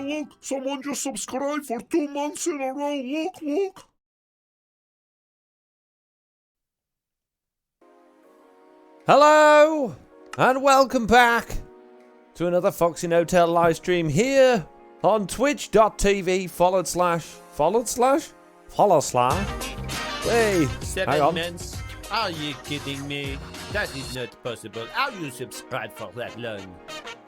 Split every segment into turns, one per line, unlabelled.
look. Someone just subscribed for 2 months in a row. Look.
Hello, and welcome back to another Foxy Hotel live stream here on twitch.tv/. Hey,
7 months? Are you kidding me? That is not possible. How you subscribe for that long?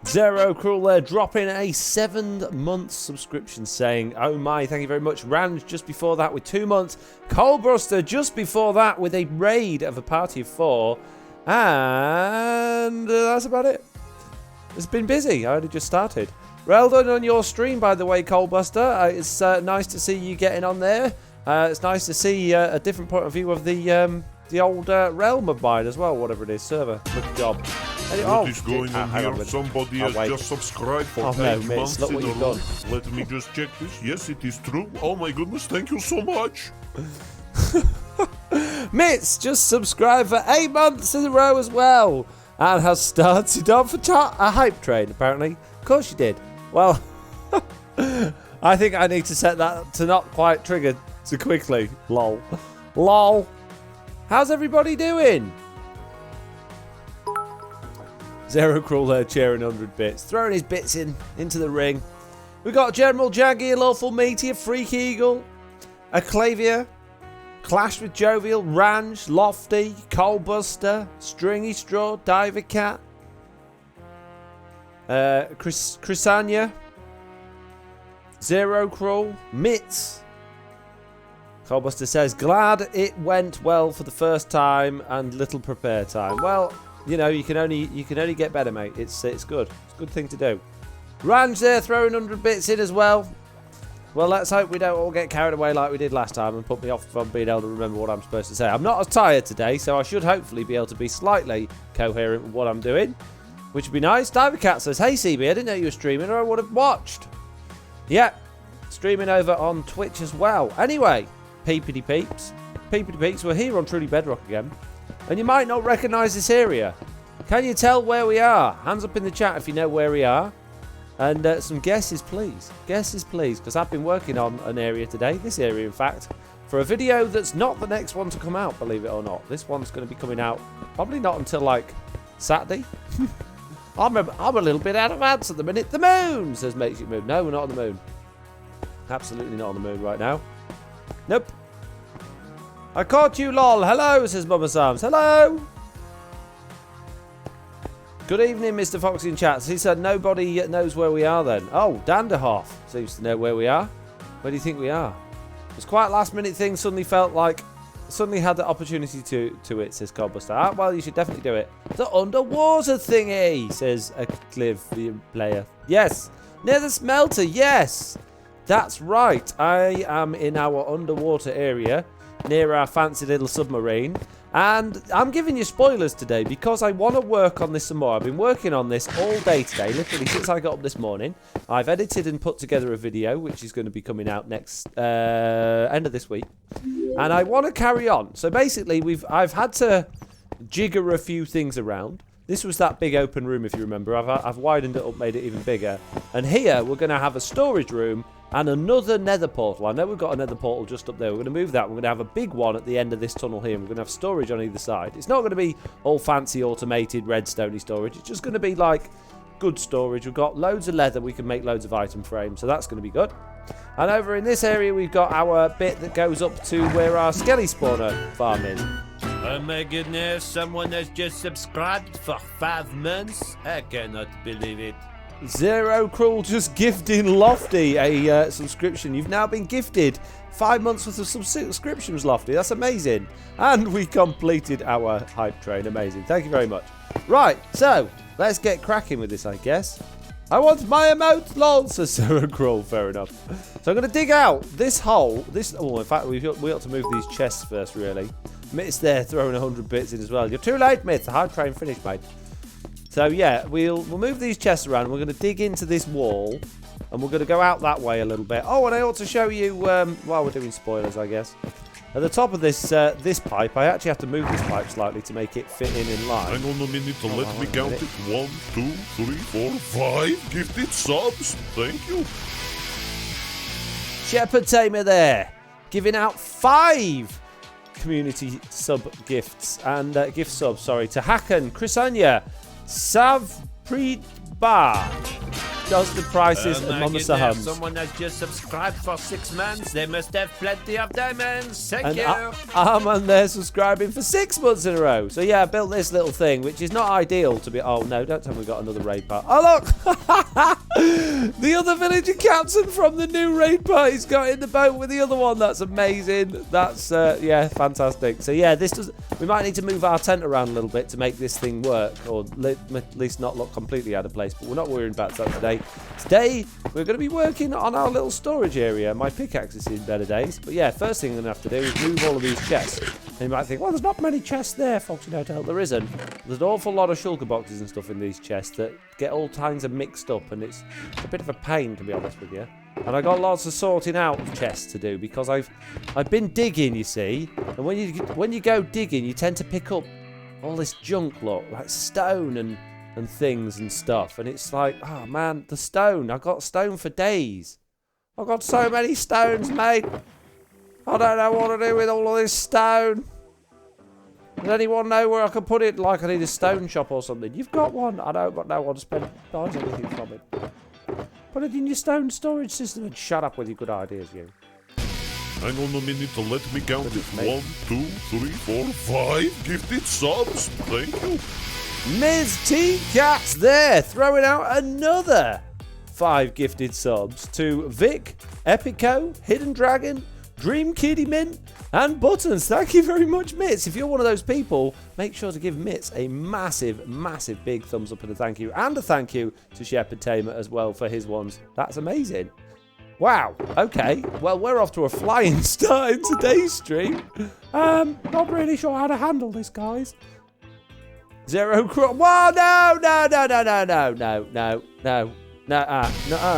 Zero Cruel there, dropping a 7-month subscription saying, oh my, thank you very much. Range just before that with 2 months. Coalbuster just before that with a raid of a party of 4. And that's about it. It's been busy. I only just started. Well done on your stream, by the way, Coalbuster. It's nice to see you getting on there. It's nice to see a different point of view of the old realm of mine as well, whatever it is, server. Good job.
What is going on here? Somebody has just subscribed for 8 months in a row. Let me just check this. Yes, it is true. Oh my goodness, thank you so much.
Mitz just subscribed for 8 months in a row as well and has started off a hype train, apparently. Of course you did. Well, I think I need to set that to not quite trigger too quickly. Lol. How's everybody doing? Zero Cruel there cheering 100 bits. Throwing his bits into the ring. We got General Jaggy, a Lawful Meaty, a Freak Eagle, a Clavier, Clash with Jovial, Range, Lofty, Coalbuster, Stringy Straw, Diver Cat, Chrysania, Zero Cruel, Mitz. Coalbuster says, glad it went well for the first time and little prepare time. Well, you know, you can only get better, mate. It's good. It's a good thing to do. Range there throwing 100 bits in as well. Well, let's hope we don't all get carried away like we did last time and put me off from being able to remember what I'm supposed to say. I'm not as tired today, so I should hopefully be able to be slightly coherent with what I'm doing, which would be nice. Diver Cat says, hey CB, I didn't know you were streaming or I would have watched. Yeah, streaming over on Twitch as well. Anyway, Peepity Peeps, we're here on Truly Bedrock again, and you might not recognise this area. Can you tell where we are? Hands up in the chat if you know where we are. And some guesses, please. Guesses, please, because I've been working on an area today, this area, in fact, for a video that's not the next one to come out, believe it or not. This one's going to be coming out probably not until, like, Saturday. I'm a little bit out of advance at the minute. The moon, says Makes It Move. No, we're not on the moon. Absolutely not on the moon right now. Nope. I caught you, lol. Hello, says Mama Sams. Hello. Good evening, Mr. Foxy in chats. He said nobody knows where we are then. Oh, Danderhoff seems to know where we are. Where do you think we are? It was quite a last minute thing. Suddenly had the opportunity to it, says Coalbuster. Ah, well, you should definitely do it. The underwater thingy, says a Clivian player. Yes, near the smelter, yes. That's right. I am in our underwater area near our fancy little submarine. And I'm giving you spoilers today because I want to work on this some more. I've been working on this all day today, literally since I got up this morning. I've edited and put together a video, which is going to be coming out next end of this week. And I want to carry on. So basically, I've had to jigger a few things around. This was that big open room, if you remember. I've widened it up, made it even bigger. And here, we're going to have a storage room and another nether portal. I know we've got a nether portal just up there. We're going to move that. We're going to have a big one at the end of this tunnel here. We're going to have storage on either side. It's not going to be all fancy automated redstone-y storage. It's just going to be like good storage. We've got loads of leather. We can make loads of item frames, so that's going to be good. And over in this area, we've got our bit that goes up to where our skelly spawner farm is.
Oh my goodness, someone has just subscribed for 5 months? I cannot believe it.
Zero Cruel just gifting Lofty a subscription. You've now been gifted 5 months worth of subscriptions, Lofty. That's amazing. And we completed our hype train. Amazing. Thank you very much. Right, so let's get cracking with this, I guess. I want my emote, lol, says Zero Cruel. Fair enough. So I'm going to dig out this hole. Oh, in fact, we ought to move these chests first, really. Myth's there throwing 100 bits in as well. You're too late, Myth. The hype train finished, mate. So yeah, we'll move these chests around. And we're going to dig into this wall, and we're going to go out that way a little bit. Oh, and I ought to show you while we're doing spoilers, I guess. At the top of this this pipe, I actually have to move this pipe slightly to make it fit in line.
Hang on a minute to let me count it. 1, 2, 3, 4, 5 gifted subs. Thank you.
Shepherd Tamer there, giving out 5 community sub gifts and gift subs, sorry, to Hakan, Chrisanya, Savpreetbar, does the prices and Mama Sahams.
Someone has just subscribed for 6 months. They must have plenty of diamonds. Thank
And
you.
Arman there subscribing for 6 months in a row. So yeah, I built this little thing, which is not ideal to be. Oh no, don't tell me we got another raid part. Oh look, the other villager captain from the new raid party's got in the boat with the other one. That's amazing. That's yeah, fantastic. So yeah, this does. We might need to move our tent around a little bit to make this thing work, or at least not look completely out of place. But we're not worrying about that today. Today, we're going to be working on our little storage area. My pickaxe is in better days. But yeah, first thing I'm going to have to do is move all of these chests. And you might think, well, there's not many chests there, Foxy No Tail. There isn't. There's an awful lot of shulker boxes and stuff in these chests that get all kinds of mixed up. And it's a bit of a pain, to be honest with you. And I got lots of sorting out of chests to do because I've been digging, you see. And when you go digging, you tend to pick up all this junk, look, like stone and things and stuff, and it's like, oh man, the stone. I've got stone for days. I've got so many stones, mate. I don't know what to do with all of this stone. Does anyone know where I can put it? Like I need a stone shop or something. You've got one. I know, but no one buys anything from it. Put it in your stone storage system and shut up with your good ideas, you.
Hang on a minute to let me count it. 1, 2, 3, 4, 5 gifted subs. Thank you.
Ms. T-Cats there, throwing out another 5 gifted subs to Vic, Epico, Hidden Dragon, Dream Kitty Mint, and Buttons. Thank you very much, Mitz. If you're one of those people, make sure to give Mitz a massive, massive big thumbs up and a thank you. And a thank you to Shepherd Tamer as well for his ones. That's amazing. Wow, okay. Well, we're off to a flying start in today's stream. Not really sure how to handle this, guys. Zero crop. Whoa, no.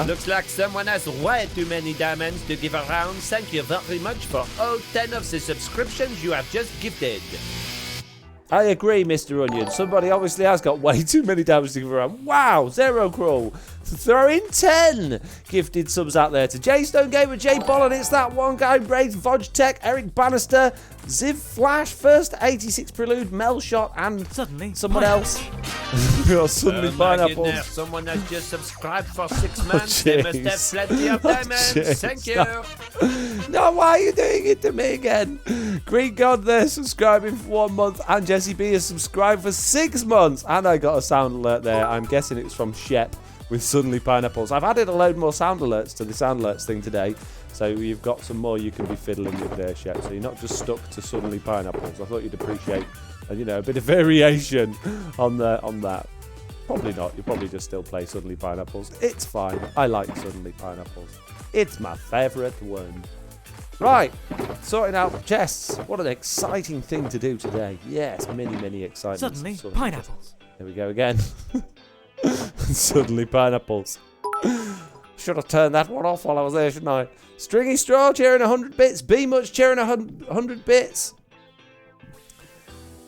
Looks like someone has way too many diamonds to give around. Thank you very much for all 10 of the subscriptions you have just gifted.
I agree, Mr. Onion. Somebody obviously has got way too many diamonds to give around. Wow, Zero Crawl. Throwing 10 gifted subs out there to J Stone Gamer, J Bollen, It's That One Guy, Braids, Vodge Tech, Eric Bannister, Ziv Flash, First 86 Prelude, Mel Shot, and someone else. Suddenly Pineapples.
Goodness, someone has just subscribed for 6 months. They must have plenty of diamonds. Thank you.
No, why are you doing it to me again? Green God there subscribing for 1 month, and Jesse B has subscribed for 6 months. And I got a sound alert there. I'm guessing it's from Shep with Suddenly Pineapples. I've added a load more sound alerts to the sound alerts thing today. So you've got some more you can be fiddling with there, Shep. So you're not just stuck to Suddenly Pineapples. I thought you'd appreciate, a bit of variation on that. Probably not. You probably just still play Suddenly Pineapples. It's fine. I like Suddenly Pineapples. It's my favourite one. Right, sorting out chests. What an exciting thing to do today. Yes, many exciting.
Suddenly Pineapples.
There we go again. Suddenly Pineapples. Should have turned that one off while I was there, shouldn't I? Stringy Straw cheering 100 bits. B Much cheering 100 bits.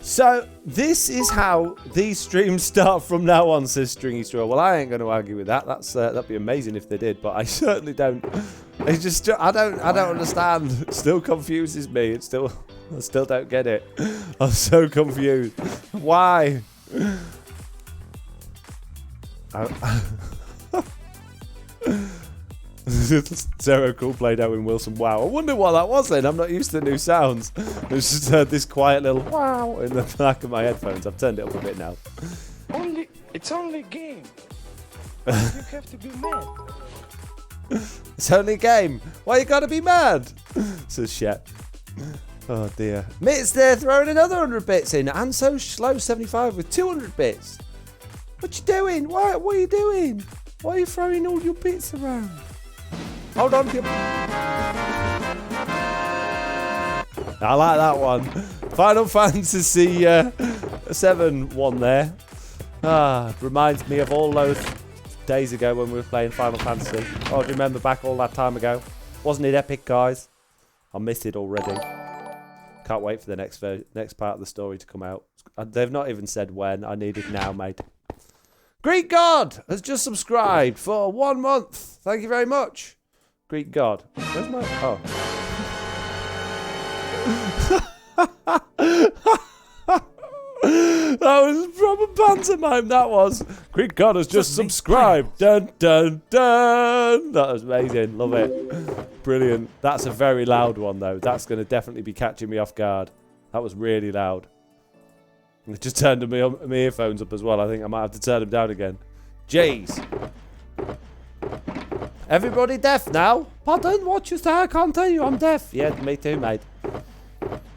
So, this is how these streams start from now on, says Stringy Straw. Well, I ain't going to argue with that. That'd be amazing if they did, but I certainly don't. It's just, I don't understand. It still confuses me. I still don't get it. I'm so confused. Why? Zero Cool played Owen Wilson. Wow. I wonder what that was then. I'm not used to new sounds. It's just heard this quiet little wow in the back of my headphones. I've turned it up a bit now.
It's only a game. You have to be mad.
It's only a game. Why you gotta be mad? Says Shep. Oh dear. Mitt's there throwing another 100 bits in. And so slow 75 with 200 bits. What you doing? What are you doing? Why are you throwing all your bits around? Hold on. I like that one. Final Fantasy 7 one there. Reminds me of all those days ago when we were playing Final Fantasy. Oh, do you remember back all that time ago? Wasn't it epic, guys? I miss it already. Can't wait for the next part of the story to come out. They've not even said when. I need it now, mate. Greek God has just subscribed for 1 month. Thank you very much. Greek God. Where's my... Oh. That was proper pantomime, that was. Greek God has just subscribed. Dun, dun, dun. That was amazing. Love it. Brilliant. That's a very loud one, though. That's going to definitely be catching me off guard. That was really loud. I just turned my earphones up as well. I think I might have to turn them down again. Jeez. Everybody deaf now? Pardon, what you say? I can't tell you. I'm deaf. Yeah, me too, mate.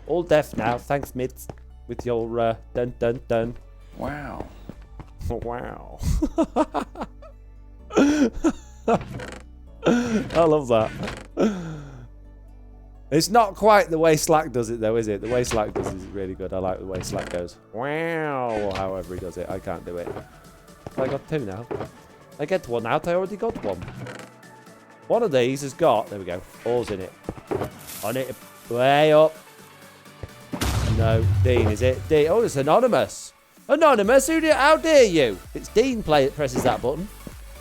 All deaf now. Thanks, mate. With your dun dun dun.
Wow.
Wow. I love that. It's not quite the way Slack does it, though, is it? The way Slack does it is really good. I like the way Slack goes. Wow. Or however he does it. I can't do it. I got 2 now. I get 1 out. I already got 1. One of these has got... There we go. Oars in it. On it. Way up. No. Dean, is it? Dean. Oh, it's anonymous. Anonymous? How dare you? It's Dean presses that button.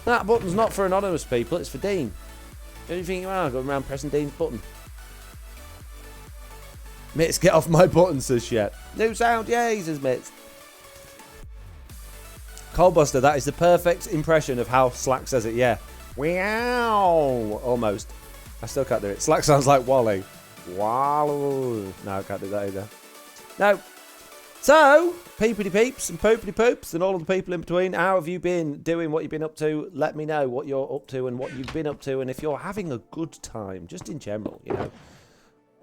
That button's not for anonymous people. It's for Dean. Don't you think you are going around pressing Dean's button? Mitz, get off my button, says Shep. New sound, yay, says Mitz. Coldbuster, that is the perfect impression of how Slack says it, yeah. Wow. Almost. I still can't do it. Slack sounds like Wally. Wow. No, I can't do that either. No. So, peepity peeps and poopity poops and all of the people in between, how have you been doing, what you've been up to? Let me know what you're up to and what you've been up to, and if you're having a good time, just in general, you know.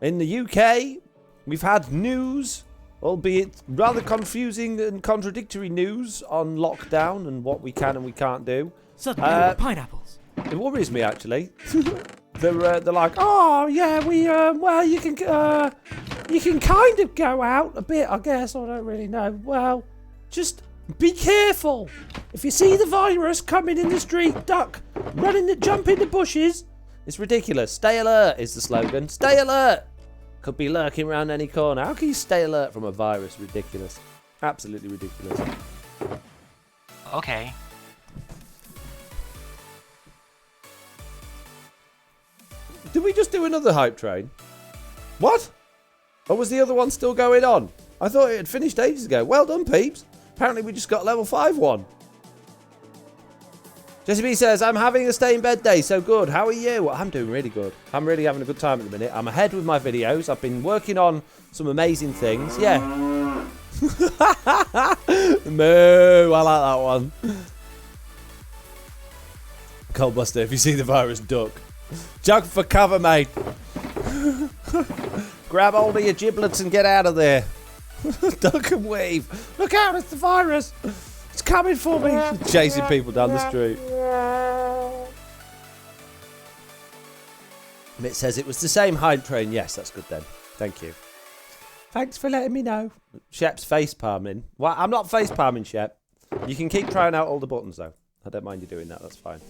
In the UK, we've had news, albeit rather confusing and contradictory news on lockdown and what we can and we can't do.
Suddenly, pineapples.
It worries me, actually. They're like, oh yeah, well, you can kind of go out a bit, I guess. I don't really know. Well, just be careful. If you see the virus coming in the street, duck, jump in the bushes. It's ridiculous. Stay alert is the slogan. Stay alert. Could be lurking around any corner. How can you stay alert from a virus? Ridiculous. Absolutely ridiculous.
Okay.
Did we just do another hype train? What? Or was the other one still going on? I thought it had finished ages ago. Well done, peeps. Apparently we just got level 5 one. Jesse B says, I'm having a stay in bed day, so good. How are you? I'm doing really good. I'm really having a good time at the minute. I'm ahead with my videos. I've been working on some amazing things. Yeah. Moo. I like that one. Coldbuster, if you see the virus, duck. Jug for cover, mate. Grab hold of your giblets and get out of there. Duck and weave. Look out, it's the virus. It's coming for me. Chasing people down the street. Mitt says it was the same hype train. Yes, that's good then. Thank you. Thanks for letting me know. Shep's face palming. Well, I'm not face palming, Shep. You can keep trying out all the buttons though. I don't mind you doing that. That's fine.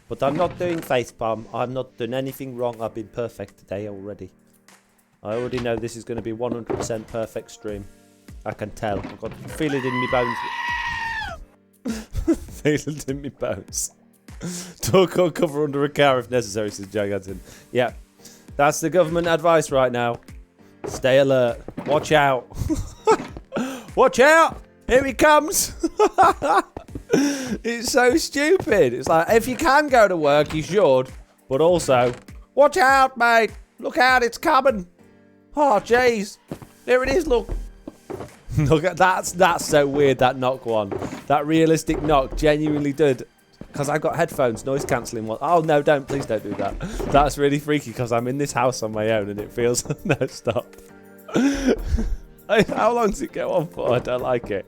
But I'm not doing facepalm. I'm not doing anything wrong. I've been perfect today already. I already know this is going to be 100% perfect stream. I can tell. I've got feel it in my bones. Feel it in my bones. Talk or cover under a car if necessary, says Gigantin. Yeah, that's the government advice right now. Stay alert. Watch out. Watch out. Here he comes. It's so stupid. It's like, if you can go to work, you should. But also, watch out, mate. Look out, it's coming. Oh, jeez. There it is, look. Look at that's so weird, that knock one. That realistic knock genuinely did. Because I've got headphones, noise cancelling one. Oh, no, don't. Please don't do that. That's really freaky because I'm in this house on my own and it feels... No, stop. How long does it go on for? I don't like it.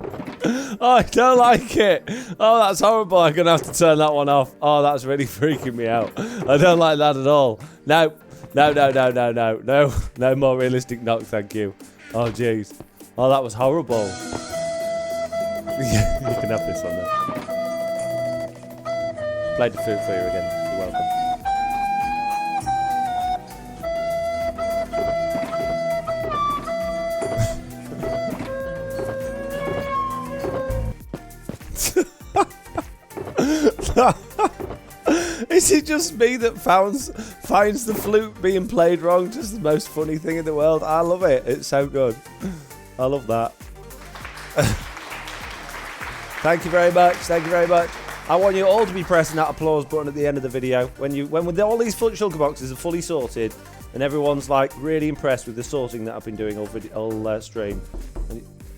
Oh, I don't like it. Oh, that's horrible. I'm going to have to turn that one off. Oh, that's really freaking me out. I don't like that at all. No. No, no, no, no, no. No, no more realistic knock, thank you. Oh, jeez. Oh, that was horrible. Yeah, you can have this one then. Played the food for you again. You're welcome. Is it just me that finds the flute being played wrong just the most funny thing in the world? I love it. It's so good. I love that. Thank you very much. Thank you very much. I want you all to be pressing that applause button at the end of the video when all these shulker boxes are fully sorted and everyone's like really impressed with the sorting that I've been doing all stream.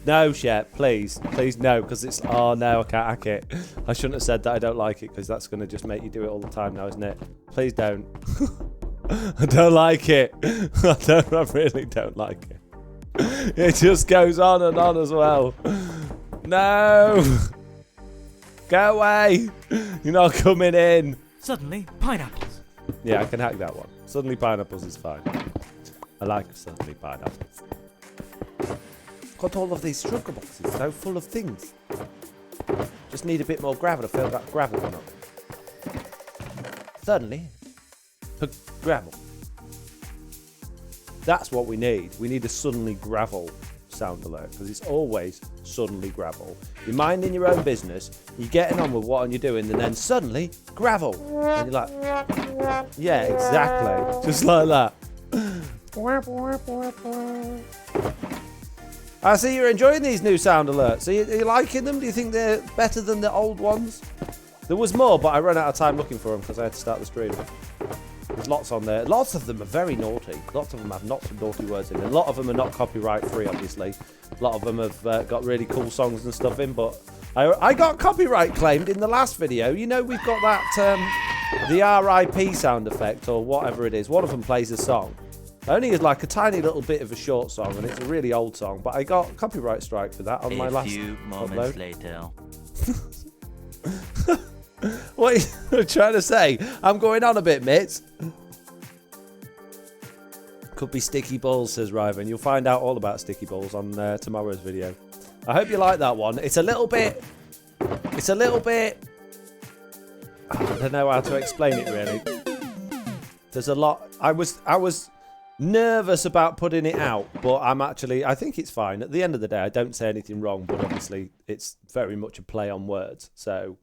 No, Shep, please no, because it's no, I can't hack it. I shouldn't have said that I don't like it because that's going to just make you do it all the time now, isn't it? Please don't. I don't like it. I really don't like it. It just goes on and on as well. No. Go away. You're not coming in.
Suddenly, pineapples.
Yeah, I can hack that one. Suddenly pineapples is fine. I like suddenly pineapples. Got all of these sugar boxes, so full of things. Just need a bit more gravel to fill that gravel one up. Suddenly, gravel. That's what we need. We need a suddenly gravel sound alert because it's always suddenly gravel. You're minding your own business, you're getting on with what you're doing, and then suddenly gravel. And you're like, yeah, exactly. Just like that. I see you're enjoying these new sound alerts. Are you liking them? Do you think they're better than the old ones? There was more, but I ran out of time looking for them because I had to start the stream. There's lots on there. Lots of them are very naughty. Lots of them have lots of naughty words in. A lot of them are not copyright free, obviously. A lot of them have got really cool songs and stuff in, but I got copyright claimed in the last video. You know, we've got that, the RIP sound effect or whatever it is. One of them plays a song. Only is like a tiny little bit of a short song, and it's a really old song. But I got copyright strike for that on my last upload. A few moments later. What are you trying to say? I'm going on a bit, mates. Could be sticky balls, says Ryvan. You'll find out all about sticky balls on tomorrow's video. I hope you like that one. It's a little bit. I don't know how to explain it really. There's a lot. I was nervous about putting it out, but I think it's fine. At the end of the day, I don't say anything wrong, but obviously it's very much a play on words, so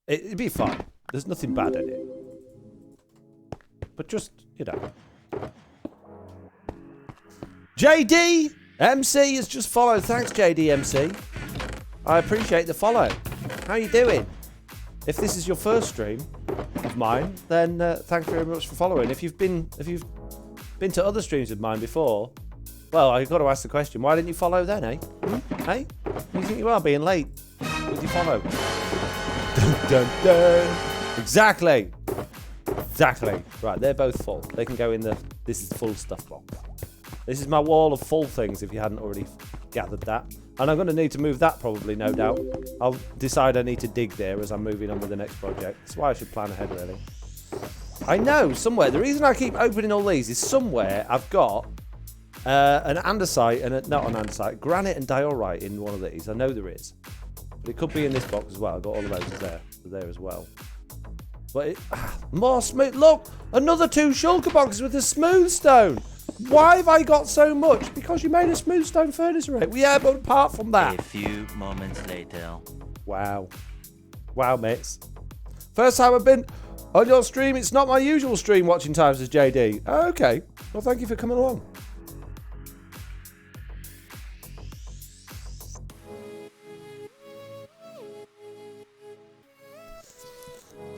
it'd be fine. There's nothing bad in it. But just, you know. JD MC has just followed. Thanks, JD MC. I appreciate the follow. How you doing? If this is your first stream of mine, then thanks very much for following. If you've been to other streams of mine before, well, I've got to ask the question, why didn't you follow then, eh? Hey? You think you are being late with your follow? Dun, dun, dun. Exactly. Right, they're both full. They can go in this is full stuff box. This is my wall of full things, if you hadn't already gathered that. And I'm going to need to move that probably, no doubt. I'll decide I need to dig there as I'm moving on with the next project. That's why I should plan ahead, really. I know, somewhere. The reason I keep opening all these is somewhere I've got an andesite and not an andesite, granite and diorite in one of these. I know there is. But it could be in this box as well. I've got all of those there as well. But more smooth. Look, another 2 shulker boxes with a smooth stone. Why have I got so much? Because you made a smooth stone furnace array. Well, yeah, but apart from that.
A few moments later.
Wow. Wow, mates. First time I've been on your stream. It's not my usual stream watching times as JD. Oh, okay. Well, thank you for coming along.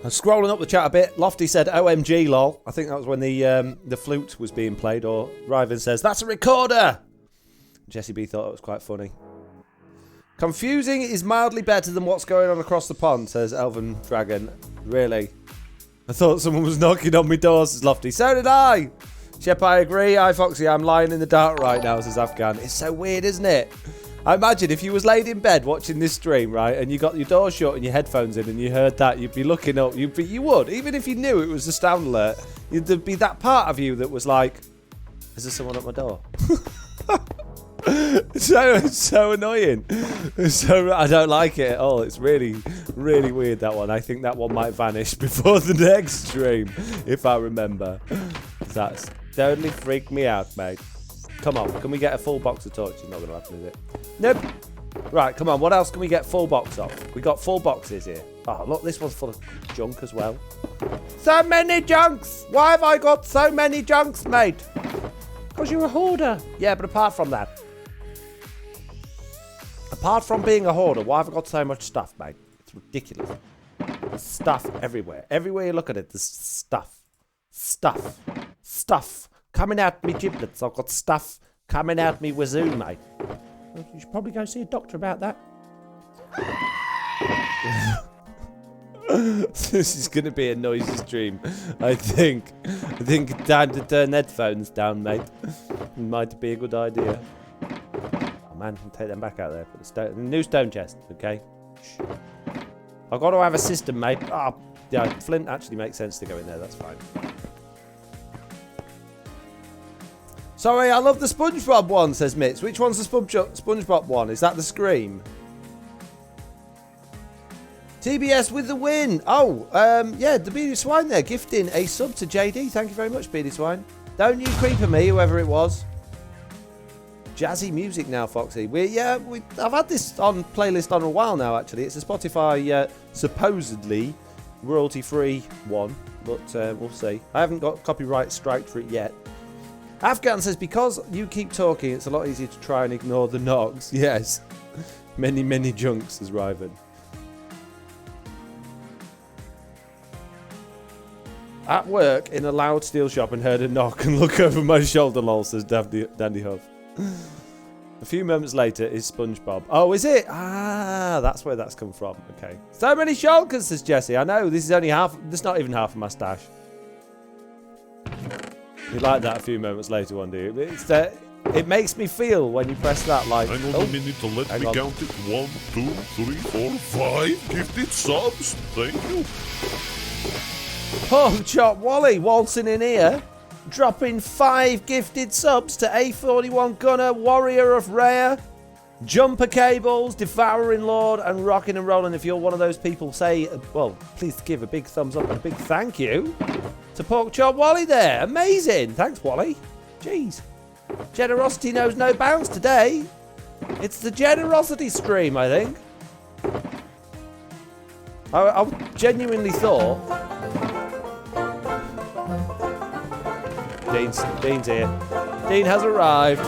I'm scrolling up the chat a bit. Lofty said, OMG, lol. I think that was when the flute was being played. Or Ryvan says, that's a recorder. Jesse B thought it was quite funny. Confusing is mildly better than what's going on across the pond, says Elven Dragon. Really? I thought someone was knocking on my door, says Lofty. So did I. Shep, I agree. Hi, Foxy. I'm lying in the dark right now, says Afghan. It's so weird, isn't it? I imagine if you was laid in bed watching this stream, right, and you got your door shut and your headphones in and you heard that, you'd be looking up. You would, even if you knew it was a sound alert, there'd be that part of you that was like, is there someone at my door? It's so annoying. I don't like it at all. It's really, really weird, that one. I think that one might vanish before the next stream, if I remember. That's totally freaked me out, mate. Come on, can we get a full box of torches? Not going to happen, is it? Nope. Right, come on, what else can we get full box of? We got full boxes here. Oh, look, this one's full of junk as well. So many junks! Why have I got so many junks, mate? Because you're a hoarder. Yeah, but apart from that. Apart from being a hoarder, why have I got so much stuff, mate? It's ridiculous. There's stuff everywhere. Everywhere you look at it, there's stuff. Stuff. Stuff. Coming out me giblets. I've got stuff coming out me wazoo, mate. Well, you should probably go see a doctor about that. This is going to be a noisy stream, I think. I think time to turn headphones down, mate. Might be a good idea. Oh man, I'll take them back out there. Put the new stone chest, okay? Shh. I've got to have a system, mate. Ah, oh, yeah, flint actually makes sense to go in there. That's fine. Sorry, I love the SpongeBob one, says Mitz. Which one's the SpongeBob one? Is that the Scream? TBS with the win. Oh, yeah, the Bearded Swine there, gifting a sub to JD. Thank you very much, Bearded Swine. Don't you creep at me, whoever it was. Jazzy music now, Foxy. I've had this on playlist on a while now, actually. It's a Spotify, supposedly royalty-free one, but we'll see. I haven't got copyright strike for it yet. Afghan says, because you keep talking, it's a lot easier to try and ignore the knocks. Yes. Many, many junks, says Riven. At work in a loud steel shop and heard a knock and look over my shoulder, lol, says Dandy Huff. A few moments later is SpongeBob. Oh, is it? Ah, that's where that's come from. Okay. So many shulkers, says Jesse. I know, this is only half, this is not even half of my stash. You like that a few moments later one, do you? It's, it makes me feel when you press that, like...
Hang on a minute to let me count it. 1, 2, 3, 4, 5 gifted subs. Thank you.
Pork Chop Wally waltzing in here, dropping 5 gifted subs to A41 Gunner, Warrior of Rare, Jumper Cables, Devouring Lord, and Rockin' and Rollin'. If you're one of those people, say, well, please give a big thumbs up and a big thank you to Pork Chop Wally there. Amazing. Thanks, Wally. Jeez. Generosity knows no bounds today. It's the generosity stream, I think. I genuinely thought... Dean's here. Dean has arrived.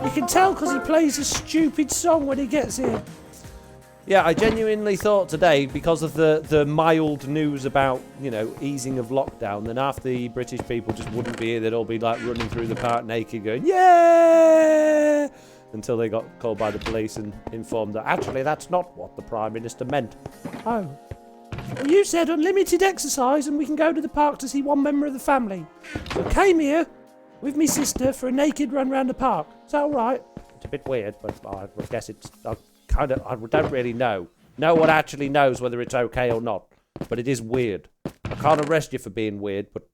You can tell because he plays a stupid song when he gets here. Yeah, I genuinely thought today, because of the mild news about, you know, easing of lockdown, then half the British people just wouldn't be here. They'd all be like running through the park naked going, yeah! Until they got called by the police and informed that actually that's not what the Prime Minister meant. Oh. Well, you said unlimited exercise and we can go to the park to see one member of the family. So I came here with me sister for a naked run around the park. Is that alright? It's a bit weird, but I guess it's... I don't really know. No one actually knows whether it's okay or not. But it is weird. I can't arrest you for being weird, but,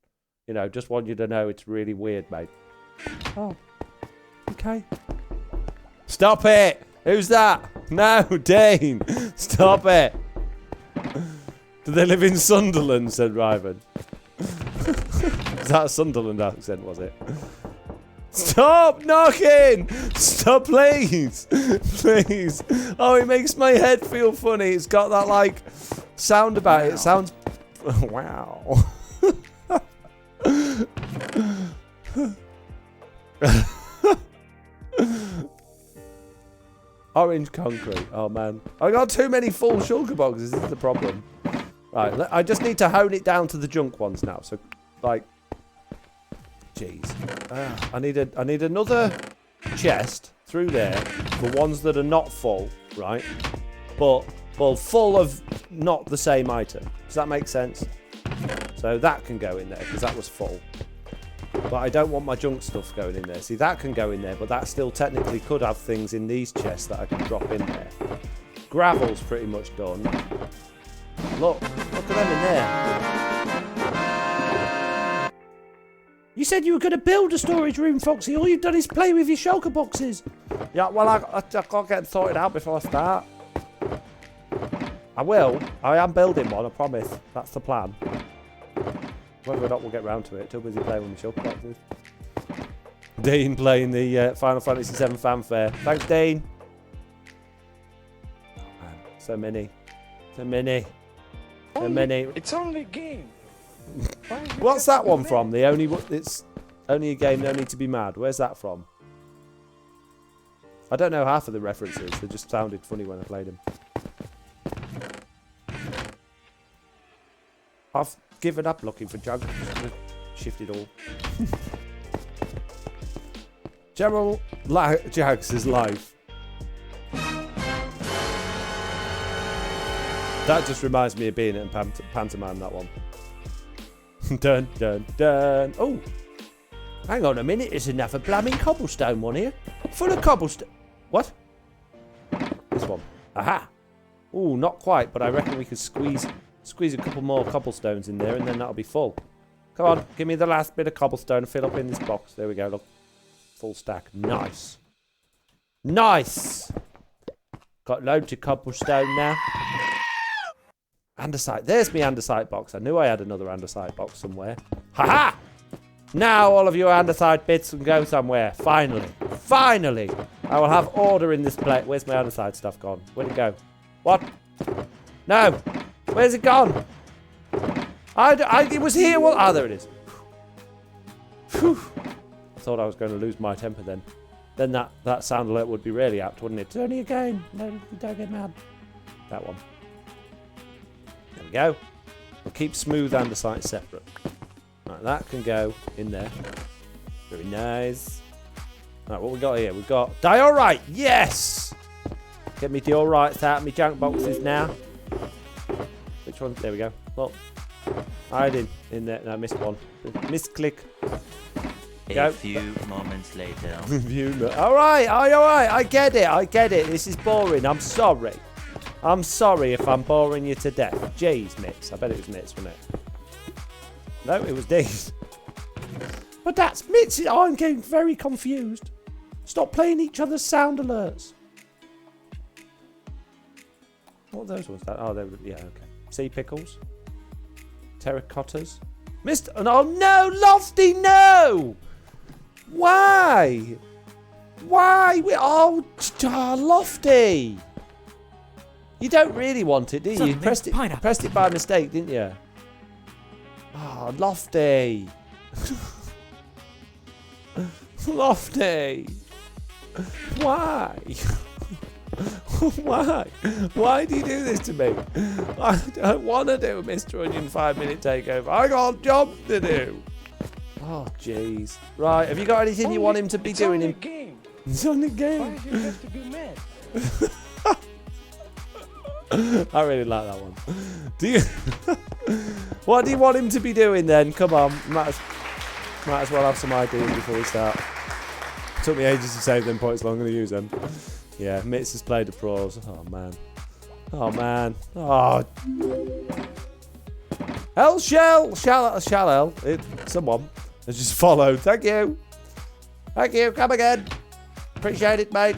you know, just want you to know it's really weird, mate. Oh. Okay. Stop it! Who's that? No, Dane! Stop it! Do they live in Sunderland? Said Riven. Is that a Sunderland accent, was it? Stop knocking! Stop, please! Please! Oh, it makes my head feel funny. It's got that, like, sound about it. It sounds... Wow. Orange concrete. Oh, man. I got too many full shulker boxes. This is the problem. Right, I just need to hone it down to the junk ones now. So, like... Jeez. I need another chest through there for ones that are not full, right? But, well, full of not the same item. Does that make sense? So that can go in there because that was full. But I don't want my junk stuff going in there. See, that can go in there, but that still technically could have things in these chests that I can drop in there. Gravel's pretty much done. Look at them in there. You said you were going to build a storage room, Foxy. All you've done is play with your shulker boxes. Yeah, well, I can't get sorted out before I start. I will. I am building one, I promise. That's the plan. Whether or not we'll get round to it. Too busy playing with my shulker boxes. Dean playing the Final Fantasy VII fanfare. Thanks, Dean. Oh, man. So many. It's a mini. A mini.
It's only a game.
What's that one from? It's only a game, no need to be mad. Where's that from? I don't know half of the references. They just sounded funny when I played them. I've given up looking for Jug. Shifted all. General Jags' life. That just reminds me of being in pantomime, that one. Dun, dun, dun. Oh, hang on a minute. There's another blooming cobblestone one here. Full of cobblestone. What? This one. Aha. Oh, not quite, but I reckon we could squeeze a couple more cobblestones in there and then that'll be full. Come on, give me the last bit of cobblestone and fill up in this box. There we go, look. Full stack. Nice. Nice! Got loads of cobblestone now. Andesite. There's my andesite box. I knew I had another andesite box somewhere. Ha-ha! Now all of your andesite bits can go somewhere. Finally. Finally! I will have order in this plate. Where's my andesite stuff gone? Where'd it go? What? No! Where's it gone? It was here. Well, there it is. Whew. I thought I was going to lose my temper then. Then that sound alert would be really apt, wouldn't it? It's only a game. No, don't get mad. That one. There we go. We'll keep smooth andesite separate. Right, that can go in there. Very nice. Right, what we got here? We've got diorite. Yes! Get me diorites out of my junk boxes now. Which one? There we go. Look. Hiding in there. No, I missed one. Misclick.
A few moments later.
Alright, alright. I get it. I get it. This is boring. I'm sorry. I'm sorry if I'm boring you to death. Jeez, Mitz. I bet it was Mitz, wasn't it? No, it was Deez. But that's Mitz. I'm getting very confused. Stop playing each other's sound alerts. What are those ones? Oh, they were, yeah, okay. Sea pickles. Terracottas. Mr. Oh, no! Lofty, no! Why? Why? Lofty! You don't really want it, do you? You pressed it by mistake, didn't you? Oh, Lofty. Lofty. Why? Why? Why do you do this to me? I don't want to do a Mr. Onion 5-minute takeover. I got a job to do. Oh, jeez. Right, have you got anything you want him to be doing?
It's only a game.
It's only a game.
Why do you have to be mad?
I really like that one. Do you? What do you want him to be doing then? Come on, might as well have some ideas before we start. Took me ages to save them points, so I'm going to use them. Yeah, Mitz has played the pros. Oh man. Oh man. Oh. Shall someone has just followed. Thank you. Thank you. Come again. Appreciate it, mate.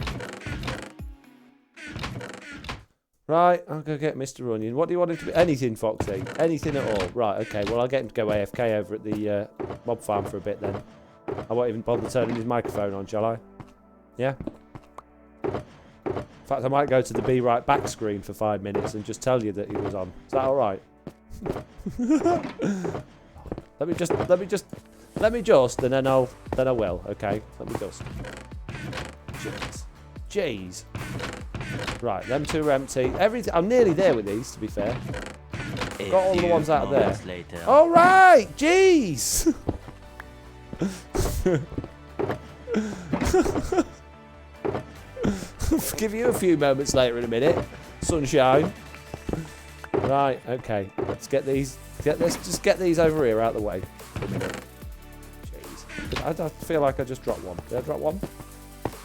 Right, I'll go get Mr. Onion. What do you want him to be? Anything, Foxy. Anything at all. Right, okay. Well, I'll get him to go AFK over at the mob farm for a bit then. I won't even bother turning his microphone on, shall I? Yeah? In fact, I might go to the Be Right Back screen for 5 minutes and just tell you that he was on. Is that alright? Let me just, and then I will, okay? Let me just. Jeez. Right, them two are empty. I'm nearly there with these, to be fair. Got all the ones out of there. All right, jeez. I'll give you a few moments later in a minute. Sunshine. Right, okay. Let's get these. Let's just get these over here out of the way for a minute. Jeez. I feel like I just dropped one. Did I drop one?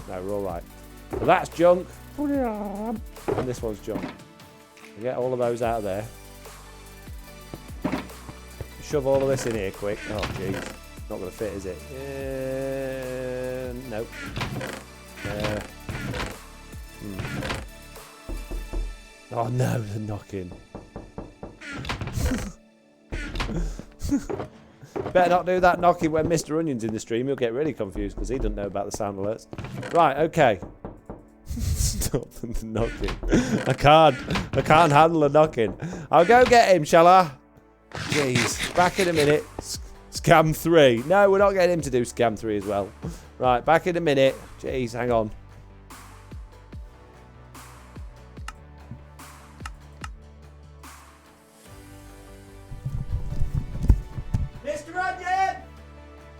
No, we're all right. So that's junk. And this one's junk. We'll get all of those out of there. Shove all of this in here quick. Oh, jeez. Not going to fit, is it? Nope. Oh, no, the knocking. Better not do that knocking when Mr. Onion's in the stream. He'll get really confused because he doesn't know about the sound alerts. Right, okay. Stop the knocking. I can't handle the knocking. I'll go get him, shall I? Jeez. Back in a minute. Scam 3. No, we're not getting him to do Scam 3 as well. Right, back in a minute. Jeez, hang on.
Mr. Onion!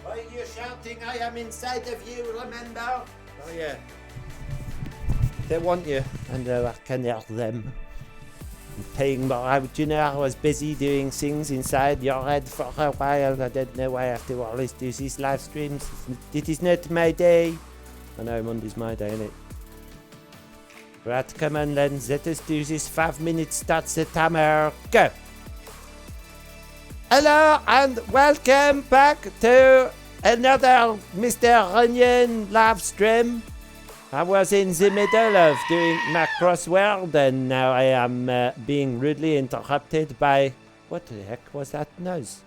Why are you shouting? I am inside of you, remember?
Oh, yeah. They want you, and I can help them. Paying more. Do you know I was busy doing things inside your head for a while. I don't know why I have to always do these live streams. It is not my day. I know Monday's my day, isn't it? Right, come on then. Let us do this. 5 minutes starts the timer. Go. Hello and welcome back to another Mr. Onion live stream. I was in the middle of doing my crossword and now I am being rudely interrupted by... What the heck was that noise?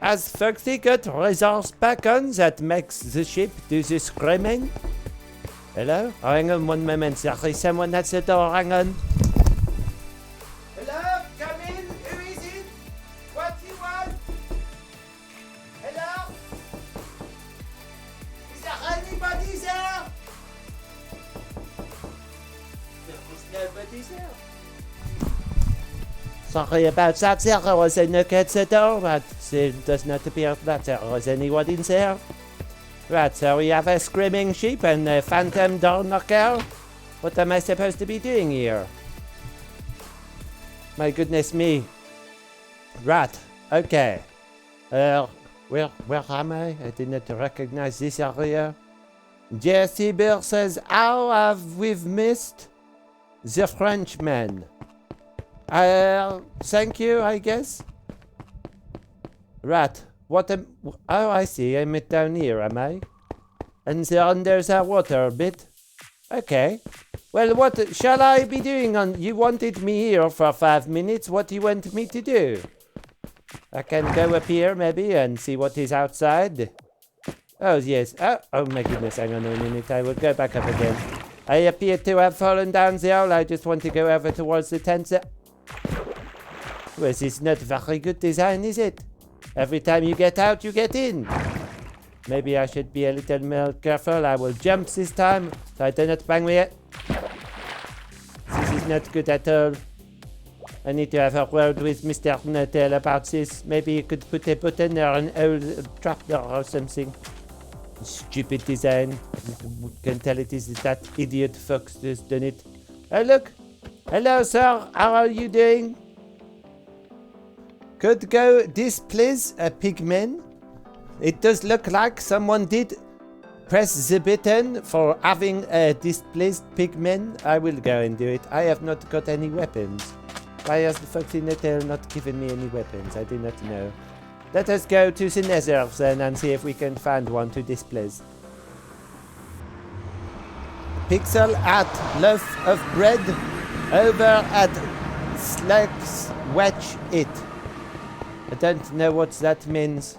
Has Foxy got resource back on that makes the ship do the screaming? Hello? Oh, hang on one moment, there is someone at the door, hang on. Hello? Come in? Who is it? What do you want? Hello? Is there anybody there? There is nobody there. Sorry about that, there was a knock at the door, but it does not appear that there was anyone in there. Right, so we have a screaming sheep and a phantom door knocker. What am I supposed to be doing here? My goodness me. Right, okay. Where am I? I did not recognize this area. Jesse Bear says, how have we missed the Frenchman? Thank you, I guess. Right, what am... Oh, I see, I'm down here, am I? And the under the water a bit. Okay. Well, what shall I be doing on... You wanted me here for 5 minutes. What do you want me to do? I can go up here, maybe, and see what is outside. Oh, yes. Oh my goodness, hang on a minute. I will go back up again. I appear to have fallen down the hole. I just want to go over towards the tent there. Well, this is not very good design, is it? Every time you get out, you get in. Maybe I should be a little more careful. I will jump this time, so I do not bang me. This is not good at all. I need to have a word with Mr. Nuttall about this. Maybe you could put a button or an old trapdoor or something. Stupid design. You can tell it is that idiot fox who's done it. Oh, look. Hello, sir. How are you doing? Could go displease a pigman. It does look like someone did press the button for having a displeased pigman. I will go and do it. I have not got any weapons. Why has the Foxy Nuttall not given me any weapons? I do not know. Let us go to the nether then and see if we can find one to displease. Pixel at loaf of bread. Over at Slacks Watch It. I don't know what that means.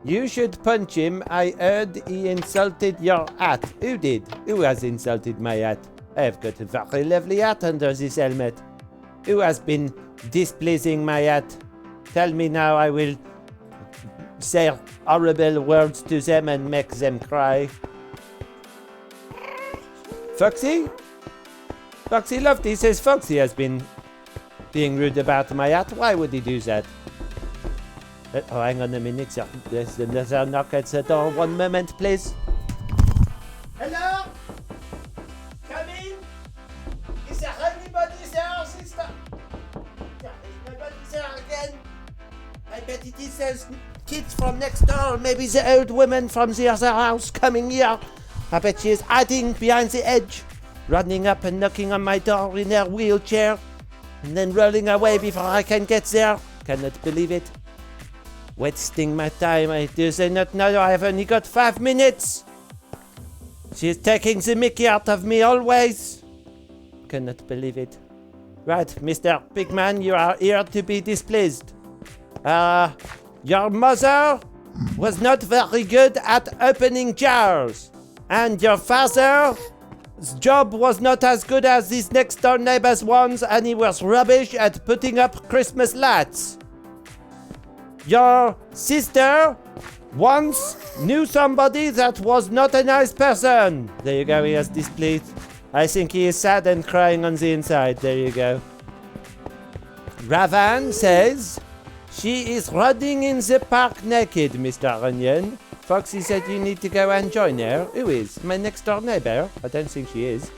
You should punch him. I heard he insulted your hat. Who did? Who has insulted my hat? I have got a very lovely hat under this helmet. Who has been displeasing my hat? Tell me now, I will say horrible words to them and make them cry. Foxy? Foxy Lofty says Foxy has been being rude about my hat. Why would he do that? Oh, hang on a minute. There's another knock at the door. 1 moment, please. Hello? Come in. Is there anybody there, sister? There is nobody there again. I bet it is those kids from next door. Maybe the old woman from the other house coming here. I bet she is hiding behind the edge, running up and knocking on my door in her wheelchair, and then rolling away before I can get there. Cannot believe it. Wasting my time. I do not know. I have only got 5 minutes. She is taking the mickey out of me always. Cannot believe it. Right, Mr. Pigman, you are here to be displeased. Your mother was not very good at opening jars. And your father's job was not as good as his next door neighbor's ones, and he was rubbish at putting up Christmas lights. Your sister once knew somebody that was not a nice person. There you go, he has displeased. I think he is sad and crying on the inside. There you go. Ravan says, she is running in the park naked, Mr. Onion. Foxy said you need to go and join her. Who is? My next door neighbor? I don't think she is.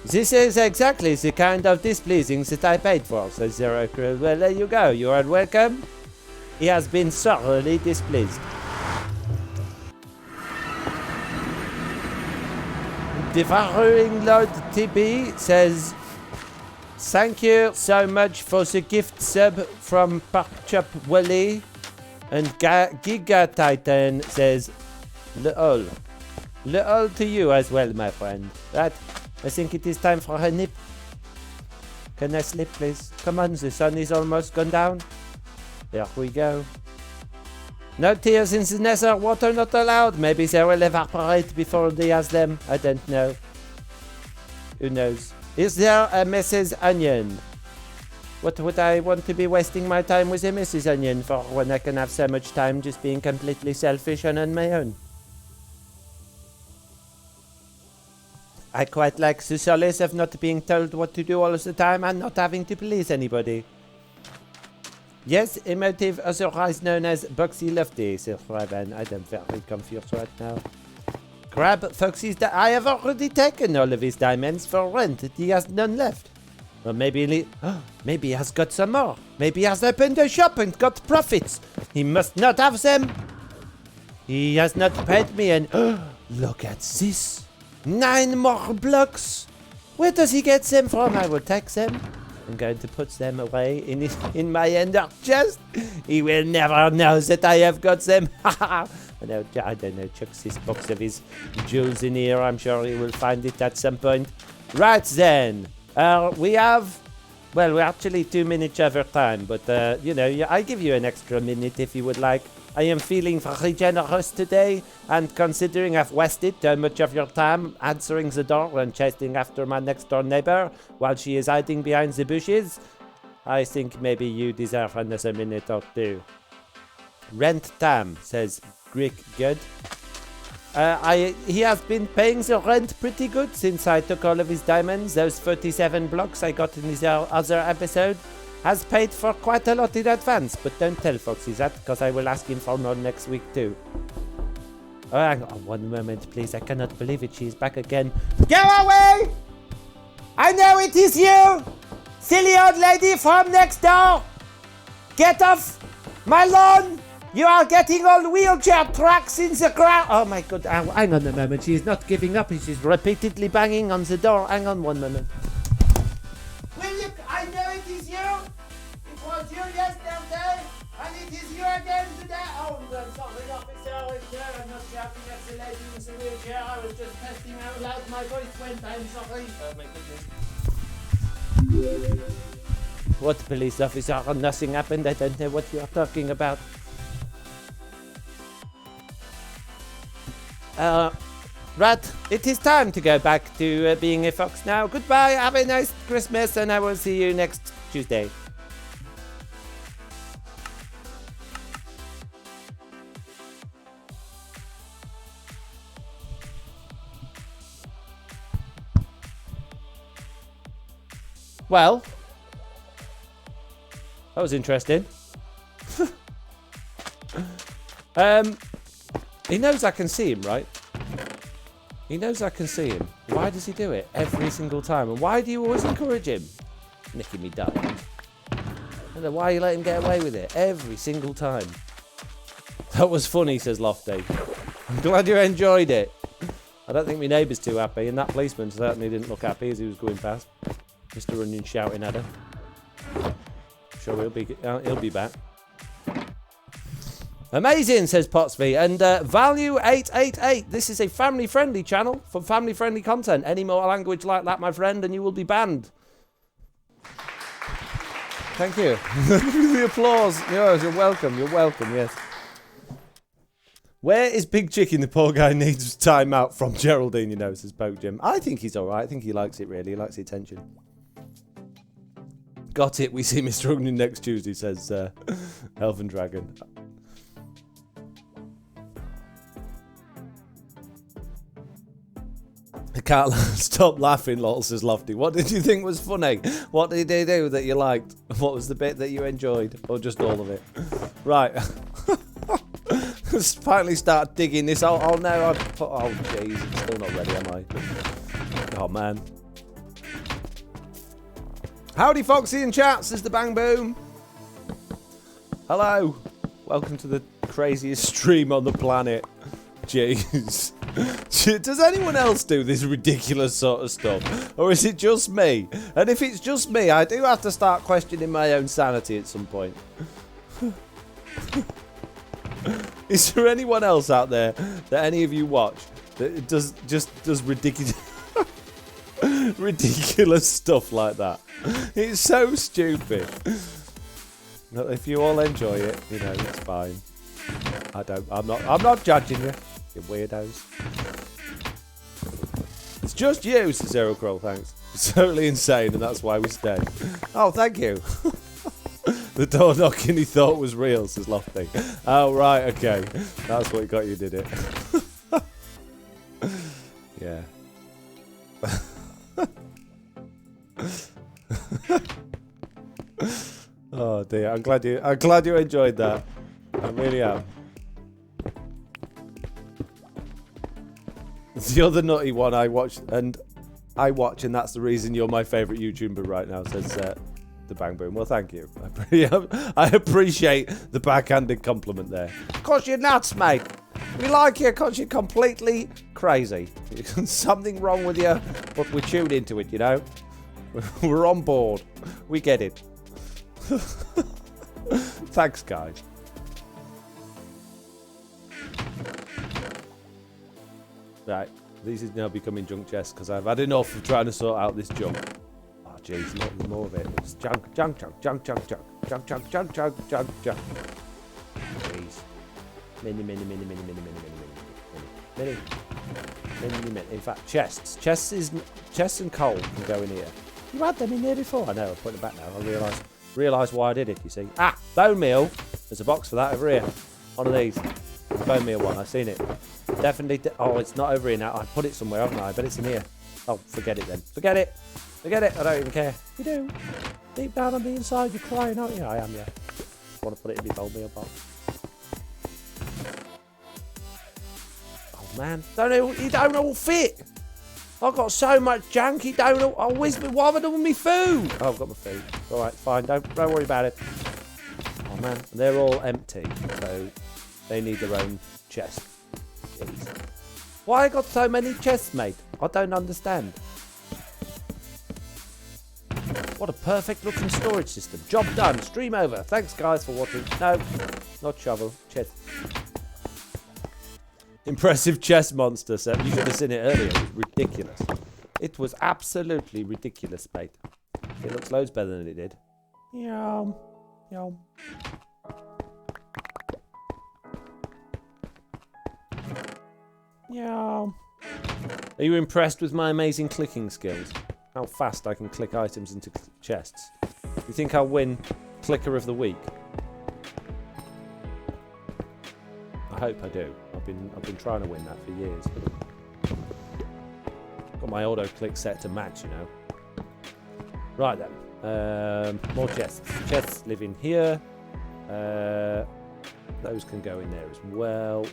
This is exactly the kind of displeasing that I paid for, says Zero Crew. Well, there you go. You are welcome. He has been thoroughly displeased. Devouring Lord TB says, thank you so much for the gift sub from Parkchop Wally. And Giga Titan says, Little. Little to you as well, my friend. Right? I think it is time for a nip. Can I sleep, please? Come on, the sun is almost gone down. There we go. No tears in the nether, water not allowed. Maybe they will evaporate before they has them. I don't know. Who knows? Is there a Mrs. Onion? What would I want to be wasting my time with a Mrs. Onion for when I can have so much time just being completely selfish and on my own? I quite like the solace of not being told what to do all of the time and not having to please anybody. Yes, emotive, otherwise known as Boxy Lofty, says Raven. I am very confused right now. Grab Foxy's I have already taken all of his diamonds for rent. He has none left. Or maybe maybe he has got some more. Maybe he has opened a shop and got profits. He must not have them. He has not paid me and look at this. 9 more blocks. Where does he get them from? I will take them. I'm going to put them away in my ender chest. He will never know that I have got them. I don't know. Chuck this box of his jewels in here. I'm sure he will find it at some point. Right then. We have... Well, we're actually 2 minutes over time. But, you know, I give you an extra minute if you would like. I am feeling very generous today, and considering I've wasted so much of your time answering the door and chasing after my next door neighbor while she is hiding behind the bushes, I think maybe you deserve another minute or two. Rent Tam, says Greek Good. He has been paying the rent pretty good since I took all of his diamonds. Those 37 blocks I got in his other episode has paid for quite a lot in advance, but don't tell Foxy that, because I will ask him for more next week too. Oh, hang on 1 moment, please. I cannot believe it. She's back again. Go away! I know it is you! Silly old lady from next door! Get off my lawn! You are getting all wheelchair tracks in the ground! Oh my god, hang on a moment. She's not giving up. She's repeatedly banging on the door. Hang on 1 moment. Will you... I know it is you! It was you yesterday, and it is you again today! Oh, I'm sorry, officer. I'm not shouting at the lady in the wheelchair. I was just testing how loud my voice went. I'm sorry. Oh my goodness. What, police officer? Nothing happened. I don't know what you are talking about. Right, it is time to go back to being a fox now. Goodbye, have a nice Christmas, and I will see you next Tuesday. Well, that was interesting. He knows I can see him, right? He knows I can see him. Why does he do it every single time? And why do you always encourage him? Nicking me diamond. I don't know why you let him get away with it every single time. That was funny, says Lofty. I'm glad you enjoyed it. I don't think my neighbour's too happy, and that policeman certainly didn't look happy as he was going past. Mr. Onion shouting at her. Sure, he'll be back. Amazing, says Potsby. And Value 888. This is a family-friendly channel for family-friendly content. Any more language like that, my friend, and you will be banned. Thank you. The applause. Yes, you're welcome. You're welcome, yes. Where is Big Chicken? The poor guy needs time out from Geraldine, you know, says Poke Jim. I think he's alright. I think he likes it, really. He likes the attention. Got it. We see Mr. Ugly next Tuesday, says Elven Dragon. I can't stop laughing, lol, says Lofty. What did you think was funny? What did they do that you liked? What was the bit that you enjoyed? Or just all of it? Right. Finally start digging this. Oh no, I've put... Oh, jeez. I'm still not ready, am I? Oh, man. Howdy, Foxy and chat, says the Bang Boom. Hello. Welcome to the craziest stream on the planet. Jeez. Does anyone else do this ridiculous sort of stuff? Or is it just me? And if it's just me, I do have to start questioning my own sanity at some point. Is there anyone else out there that any of you watch that does ridiculous ridiculous stuff like that? It's so stupid. If you all enjoy it, you know, it's fine. I'm not judging you. You weirdos. It's just you, says Zero Crow, thanks. It's totally insane, and that's why we stay. Oh, thank you. The door knocking he thought was real, says Lofty. Oh, right, okay. That's what got you, did it? Yeah. Oh dear, I'm glad you enjoyed that. I really am. It's the other nutty one I watch, and that's the reason you're my favourite YouTuber right now, says the Bang Boom. Well, thank you. I appreciate the backhanded compliment there. Cause you're nuts, mate. We like you cause you're completely crazy. Something wrong with you, but we tuned into it, you know? We're on board. We get it. Thanks, guys. Right, this is now becoming junk chests because I've had enough of trying to sort out this junk. Oh, jeez, more of it. It's junk. Jeez. Many. In fact, chests and coal can go in here. You had them in there before. I know. I'll put them back now. I realise why I did it. You see. Ah, bone meal. There's a box for that over here. One of these. Bone meal one. I've seen it. Definitely. Oh, it's not over here now. I put it somewhere, haven't I? I bet it's in here. Oh, forget it then. Forget it. I don't even care. You do. Deep down on the inside, you're crying, aren't you? I am, yeah. I want to put it in my bone meal box. Oh man, you don't all fit. I've got so much junk. You don't all. Oh, what have I done with my food? Oh, I've got my food. All right, fine. Don't worry about it. Oh man, they're all empty, so they need their own chest. Jeez. Why I got so many chests, mate? I don't understand. What a perfect looking storage system. Job done. Stream over. Thanks guys for watching. No, not shovel. Chest. Impressive chest monster set. You should have seen it earlier. It was ridiculous. It was absolutely ridiculous, mate. It looks loads better than it did. Yum. Yum. Yum. Are you impressed with my amazing clicking skills? How fast I can click items into chests. You think I'll win Clicker of the Week? I hope I do. I've been trying to win that for years. Got my auto click set to max, you know. Right then. More chests. Chests live in here. Those can go in there as well.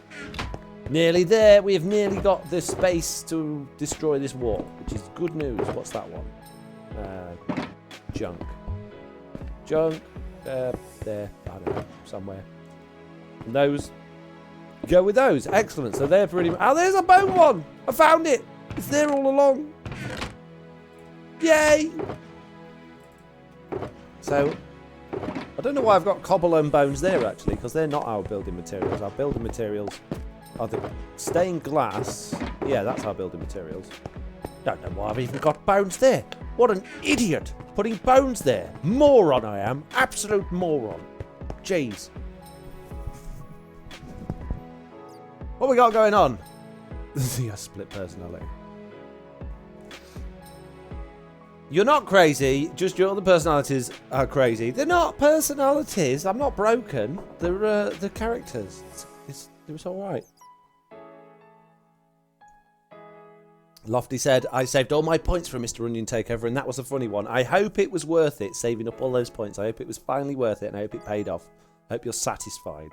Nearly there. We have nearly got the space to destroy this wall, which is good news. What's that one? Junk. Junk. There. I don't know. Somewhere. And those. Go with those. Excellent. So they're pretty. Oh, there's a bone one. I found it. It's there all along. Yay. So. I don't know why I've got cobble and bones there actually, because they're not our building materials. Our building materials are the stained glass. Yeah, that's our building materials. Don't know why I've even got bones there. What an idiot. Putting bones there. Moron I am. Absolute moron. Jeez. What we got going on? Yeah, split personality. You're not crazy, just your other personalities are crazy. They're not personalities. I'm not broken. They're characters. It's alright. Lofty said, I saved all my points for Mr. Onion Takeover, and that was a funny one. I hope it was worth it, saving up all those points. I hope it was finally worth it, and I hope it paid off. I hope you're satisfied.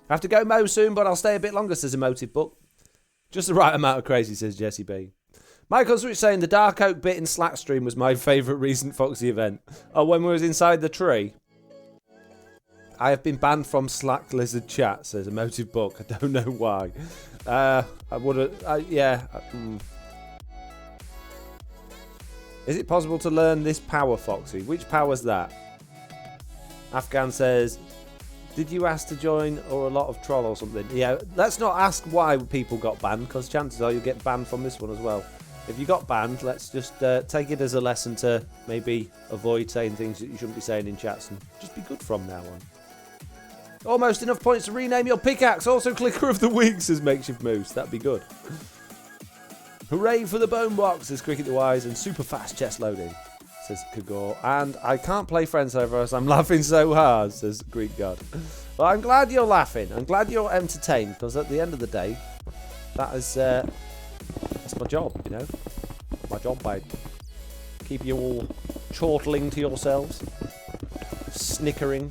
I have to go mow soon, but I'll stay a bit longer, says Emotive Book. Just the right amount of crazy, says Jesse B. Michael Switch saying the Dark Oak bit in Slack stream was my favourite recent Foxy event. Oh, when we was inside the tree. I have been banned from Slack Lizard chat, says Emotive Book. I don't know why. I would have... yeah. Is it possible to learn this power, Foxy? Which power's that? Afghan says, did you ask to join or a lot of troll or something? Yeah, let's not ask why people got banned, because chances are you'll get banned from this one as well. If you got banned, let's just take it as a lesson to maybe avoid saying things that you shouldn't be saying in chats and just be good from now on. Almost enough points to rename your pickaxe. Also Clicker of the Week, says Makeshift Moose. That'd be good. Hooray for the bone box, says Cricket the Wise, and super fast chest loading, says Kagor. And I can't play Friends over as I'm laughing so hard, says Greek God. Well, I'm glad you're laughing. I'm glad you're entertained, because at the end of the day, that's my job, you know. My job, mate. Keep you all chortling to yourselves, snickering,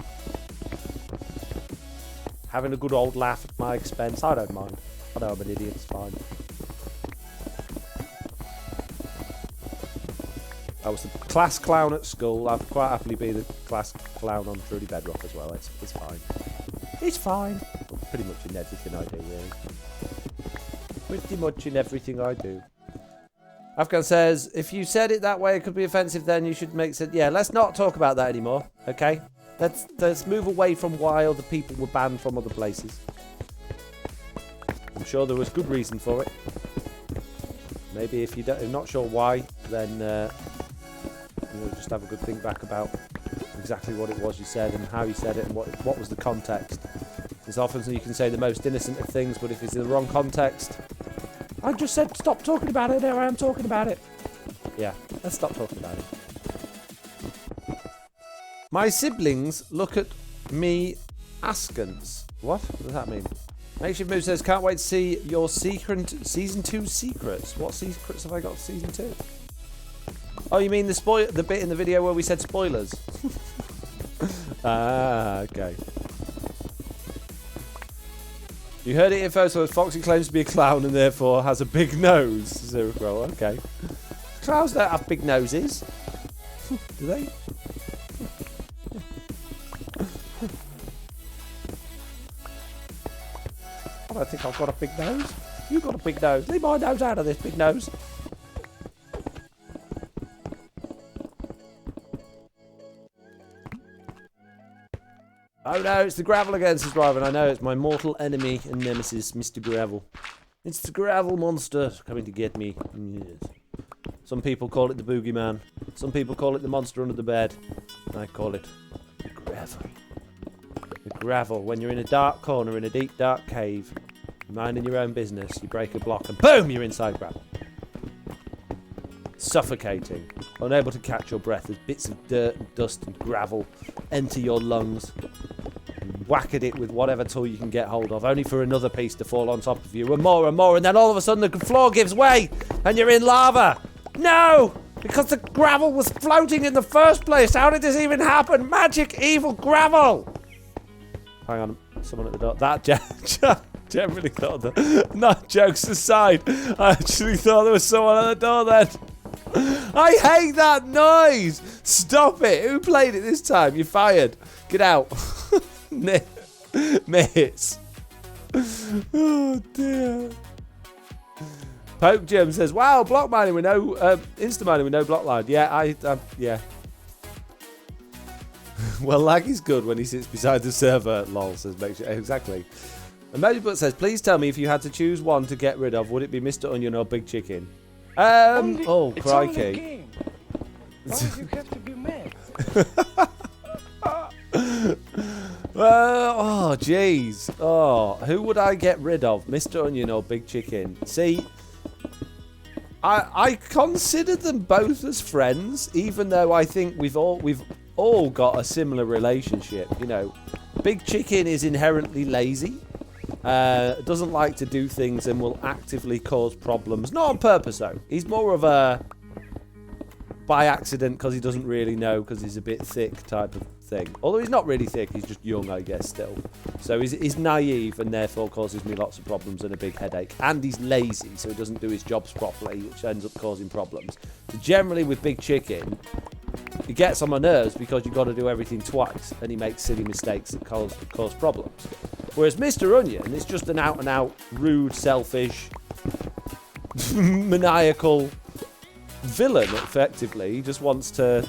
having a good old laugh at my expense. I don't mind. I know I'm an idiot, it's fine. I was the class clown at school. I'd quite happily be the class clown on Trudy Bedrock as well. It's fine. It's fine. Well, pretty much in everything I do, really. Pretty much in everything I do. Afghan says, if you said it that way, it could be offensive, then you should make sense. Yeah, let's not talk about that anymore, okay? Let's move away from why other people were banned from other places. I'm sure there was good reason for it. Maybe if you're not sure why, then just have a good think back about exactly what it was you said and how you said it and what was the context. There's often you can say the most innocent of things, but if it's in the wrong context, I just said stop talking about it, there I am talking about it. Yeah, let's stop talking about it. My siblings look at me askance. What does that mean? Makeshift Move says, can't wait to see your season 2 secrets. What secrets have I got for season 2? Oh, you mean the bit in the video where we said spoilers? Ah, okay. You heard it here first. So Foxy claims to be a clown and therefore has a big nose. Zero Crow. Okay. Clowns don't have big noses. Do they? I don't think I've got a big nose. You got a big nose. Leave my nose out of this, big nose. Oh no, it's the gravel again, says Ryvan. I know, it's my mortal enemy and nemesis, Mr. Gravel. It's the gravel monster coming to get me. Yes. Some people call it the boogeyman. Some people call it the monster under the bed. I call it the gravel. The gravel. When you're in a dark corner in a deep, dark cave, minding your own business, you break a block and boom, you're inside gravel. Suffocating. Unable to catch your breath as bits of dirt and dust and gravel enter your lungs. And whack at it with whatever tool you can get hold of, only for another piece to fall on top of you, and more, and then all of a sudden the floor gives way, and you're in lava. No! Because the gravel was floating in the first place. How did this even happen? Magic, evil gravel! Hang on, someone at the door. That generally thought that. Not jokes aside, I actually thought there was someone at the door then. I hate that noise! Stop it! Who played it this time? You're fired. Get out. Mates. Oh dear. Poke Jim says, wow, block mining with no insta mining with no block line. Yeah, yeah. Well, lag is good when he sits beside the server, lol, says make sure. Exactly. And Mojobutt says, please tell me if you had to choose one to get rid of, would it be Mr. Onion or Big Chicken? Oh,
it's
crikey.
only a game. Why do you have to be mad?
Oh, jeez. Oh, who would I get rid of? Mr. Onion or Big Chicken? See, I consider them both as friends, even though I think we've all got a similar relationship. You know, Big Chicken is inherently lazy, doesn't like to do things, and will actively cause problems. Not on purpose, though. He's more of a by accident because he doesn't really know because he's a bit thick type of thing. Although he's not really thick, he's just young, I guess, still. So he's naive and therefore causes me lots of problems and a big headache. And he's lazy, so he doesn't do his jobs properly, which ends up causing problems. So generally with Big Chicken, he gets on my nerves because you've got to do everything twice and he makes silly mistakes that cause problems. Whereas Mr. Onion is just an out-and-out, rude, selfish, maniacal villain, effectively. He just wants to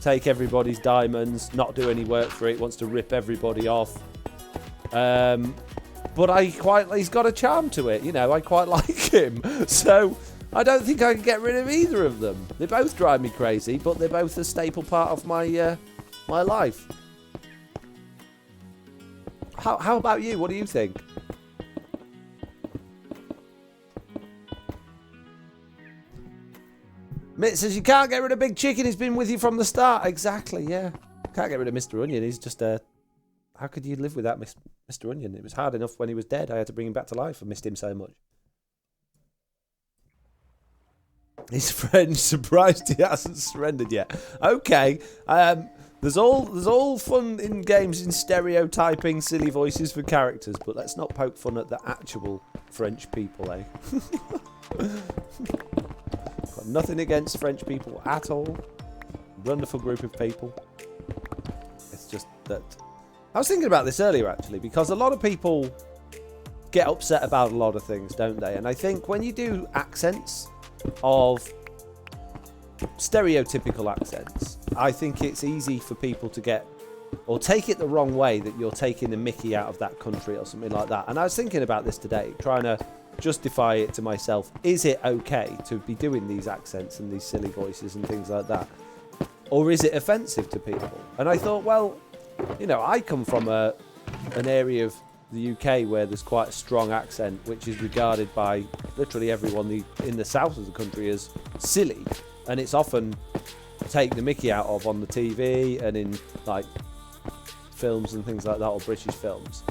take everybody's diamonds, not do any work for it, wants to rip everybody off. But he's got a charm to it, you know, I quite like him. So I don't think I can get rid of either of them. They both drive me crazy, but they're both a staple part of my my life. How about you? What do you think? Mitt says you can't get rid of Big Chicken. He's been with you from the start. Exactly, yeah. Can't get rid of Mr. Onion. He's just a... How could you live without Mr. Onion? It was hard enough when he was dead. I had to bring him back to life. I missed him so much. His friend surprised he hasn't surrendered yet. Okay. There's all fun in games in stereotyping silly voices for characters, but let's not poke fun at the actual French people, eh? Got nothing against French people at all. Wonderful group of people. It's just that... I was thinking about this earlier, actually, because a lot of people get upset about a lot of things, don't they? And I think when you do accents of stereotypical accents, I think it's easy for people to get or take it the wrong way that you're taking the mickey out of that country or something like that. And I was thinking about this today, trying to justify it to myself. Is it okay to be doing these accents and these silly voices and things like that? Or is it offensive to people? And I thought, well, you know, I come from an area of the UK where there's quite a strong accent, which is regarded by literally everyone in the south of the country as silly. And it's often taken the mickey out of on the TV and in, like, films and things like that, or British films.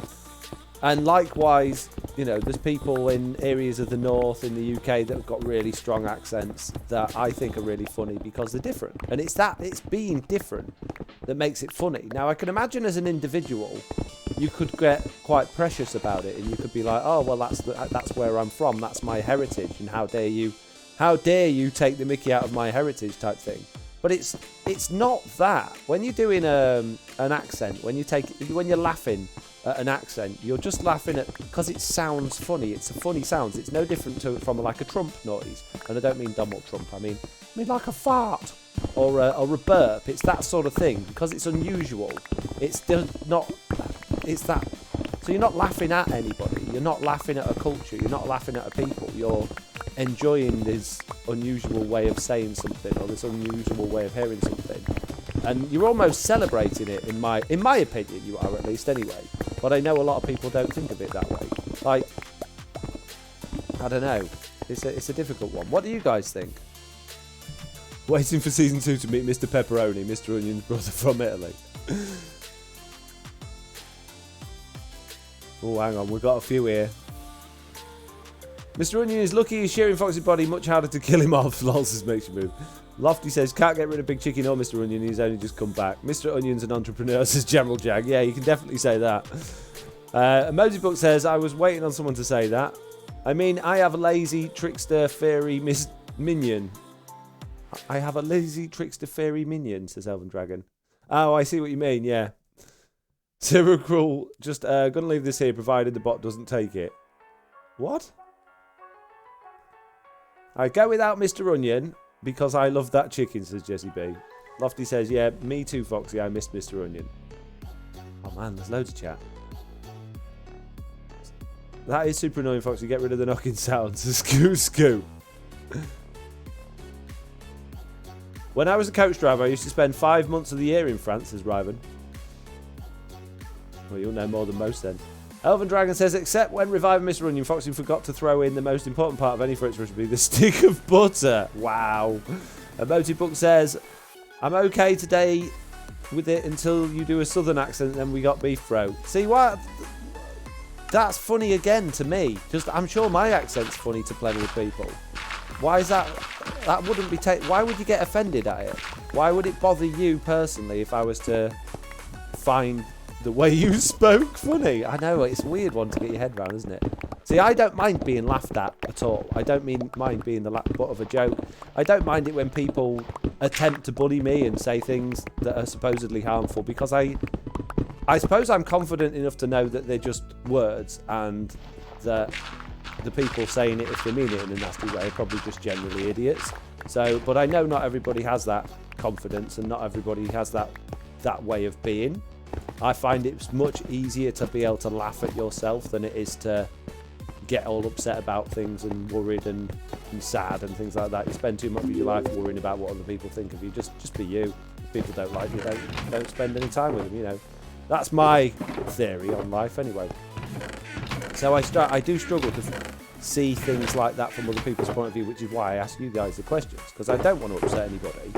And likewise, you know, there's people in areas of the north in the UK that have got really strong accents that I think are really funny because they're different. And it's being different that makes it funny. Now, I can imagine as an individual, you could get quite precious about it, and you could be like, oh, well, that's where I'm from, that's my heritage, and how dare you take the mickey out of my heritage type thing. But it's not that. When you're doing an accent, when you're laughing at an accent, you're just laughing at because it sounds funny. It's a funny sound. It's no different from like a Trump noise, and I don't mean Donald Trump. I mean like a fart or a burp. It's that sort of thing because it's unusual. It's just not. It's that. So you're not laughing at anybody. You're not laughing at a culture. You're not laughing at a people. You're enjoying this unusual way of saying something or this unusual way of hearing something, and you're almost celebrating it. In my opinion, you are, at least anyway. But I know a lot of people don't think of it that way. Like, I don't know. It's a difficult one. What do you guys think? Waiting for season 2 to meet Mr. Pepperoni, Mr. Onion's brother from Italy. Oh, hang on, we've got a few here. Mr. Onion is lucky he's sharing Fox's body, much harder to kill him off. Lols's makes you move. Lofty says, can't get rid of Big Chicken or Mr. Onion, he's only just come back. Mr. Onion's an entrepreneur, says General Jag. Yeah, you can definitely say that. Emoji Book says, I was waiting on someone to say that. I mean, I have a lazy trickster fairy minion. I have a lazy trickster fairy minion, says Elven Dragon. Oh, I see what you mean, yeah. Zero Cruel, just gonna leave this here provided the bot doesn't take it. What? I go without Mr. Onion because I love that chicken, says Jesse B. Lofty says, yeah, me too, Foxy, I missed Mr. Onion. Oh man, there's loads of chat. That is super annoying, Foxy, get rid of the knocking sounds. Scoo. When I was a coach driver, I used to spend 5 months of the year in France, says Ryvan. Well, you'll know more than most then. Elven Dragon says, except when reviving Mr. Onion, Foxy forgot to throw in the most important part of any Fritz recipe, the stick of butter. Wow. Emotibook says, I'm okay today with it until you do a southern accent and then we got beef throat. See what? That's funny again to me. I'm sure my accent's funny to plenty of people. Why is that? That wouldn't be why would you get offended at it? Why would it bother you personally if I was to find the way you spoke funny? I know, it's a weird one to get your head around, isn't it? See, I don't mind being laughed at all. I don't mind being the butt of a joke. I don't mind it when people attempt to bully me and say things that are supposedly harmful, because I suppose I'm confident enough to know that they're just words, and that the people saying it, if they mean it in a nasty way, are probably just generally idiots. So, but I know not everybody has that confidence, and not everybody has that way of being. I find it's much easier to be able to laugh at yourself than it is to get all upset about things and worried and sad and things like that. You spend too much of your life worrying about what other people think of you. Just be you. If people don't like you, don't spend any time with them, you know. That's my theory on life anyway. So I do struggle to see things like that from other people's point of view, which is why I ask you guys the questions, because I don't want to upset anybody,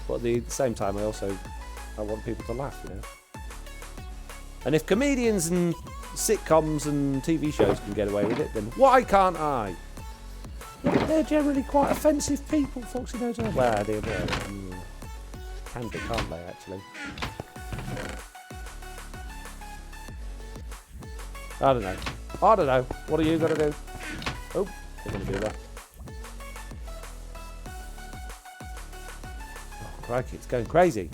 but at the same time I want people to laugh, you know. And if comedians and sitcoms and TV shows can get away with it, then why can't I? Yeah, they're generally quite offensive people, Foxy knows all. Well, can be, can't they, actually? I don't know. What are you going to do? Oh, they're going to do that. Oh, crikey, it's going crazy.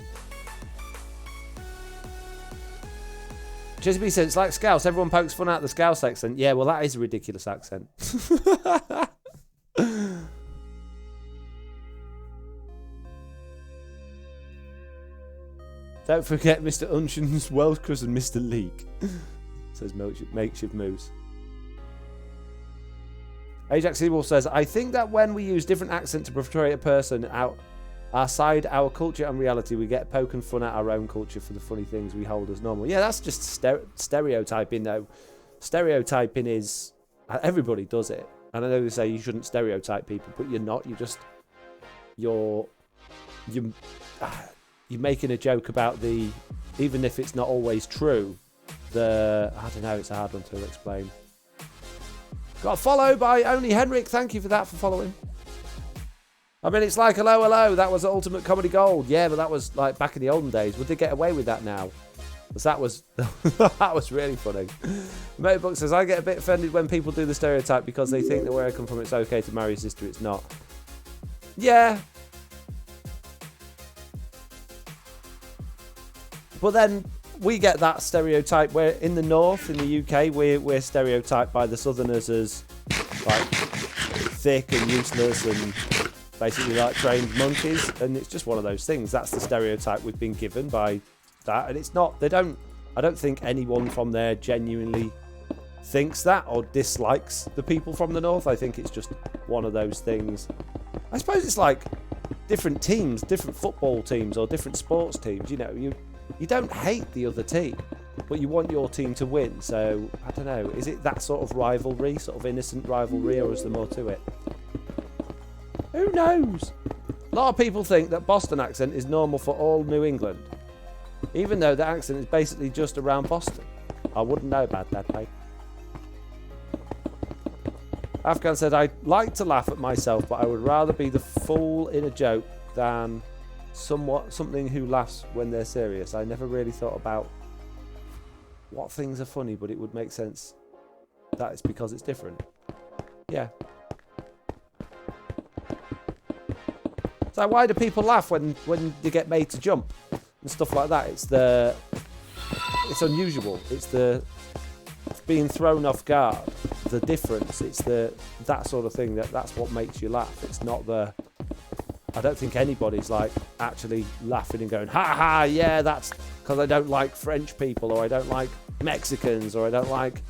Chisby says, it's like Scouse. Everyone pokes fun at the Scouse accent. Yeah, well, that is a ridiculous accent. Don't forget Mr. Unshan's Welsh cousin, Mr. Leek. Says Makeshift Moose. Ajax Seawolf says, I think that when we use different accent to portray a person outside our culture and reality, we get poking fun at our own culture for the funny things we hold as normal. Yeah, that's just stereotyping, though. Stereotyping is... Everybody does it. And I know they say you shouldn't stereotype people, but you're not. You're making a joke about the... Even if it's not always true, I don't know, it's a hard one to explain. Got a follow by Only Henrik. Thank you for that, for following. I mean, it's like hello, that was Ultimate Comedy Gold. Yeah, but that was like back in the olden days. Would they get away with that now? Because that was that was really funny. Motorbook says, I get a bit offended when people do the stereotype because they think that where I come from it's okay to marry a sister. It's not. Yeah. But then we get that stereotype where in the north, in the UK, we're stereotyped by the southerners as like thick and useless and basically like trained monkeys, and it's just one of those things. That's the stereotype we've been given by that, and it's not. I don't think anyone from there genuinely thinks that or dislikes the people from the north. I think it's just one of those things. I suppose it's like different teams, different football teams or different sports teams. You know, you don't hate the other team, but you want your team to win. So I don't know. Is it that sort of rivalry, sort of innocent rivalry, or is there more to it? Who knows? A lot of people think that Boston accent is normal for all New England, even though the accent is basically just around Boston. I wouldn't know about that, mate. Afghan said, I'd like to laugh at myself, but I would rather be the fool in a joke than something who laughs when they're serious. I never really thought about what things are funny, but it would make sense that it's because it's different. Yeah. So why do people laugh when they get made to jump and stuff like that? It's unusual. It's being thrown off guard, the difference. It's that sort of thing that's what makes you laugh. It's not I don't think anybody's like actually laughing and going, ha ha, yeah, that's because I don't like French people, or I don't like Mexicans, or I don't like,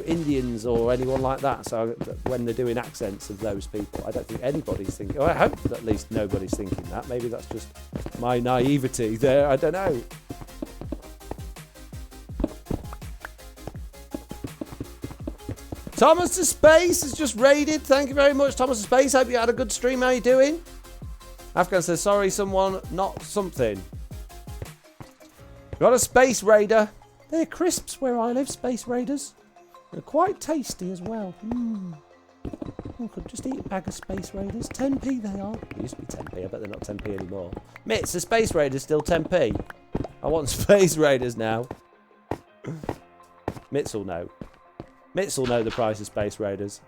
Indians or anyone like that. So when they're doing accents of those people, I don't think anybody's thinking, I hope that at least nobody's thinking that. Maybe that's just my naivety there, I don't know. Thomas to Space has just raided. Thank you very much, Thomas to Space. Hope you had a good stream. How you doing? Afghan says, sorry, someone, not something. Got a Space Raider. They're crisps where I live, Space Raiders. They're quite tasty as well. I could just eat a bag of Space Raiders. 10p they are. They used to be 10p. I bet they're not 10p anymore. Mitts, the Space Raiders still 10p? I want Space Raiders now. Mitts will know. Mitts will know the price of Space Raiders.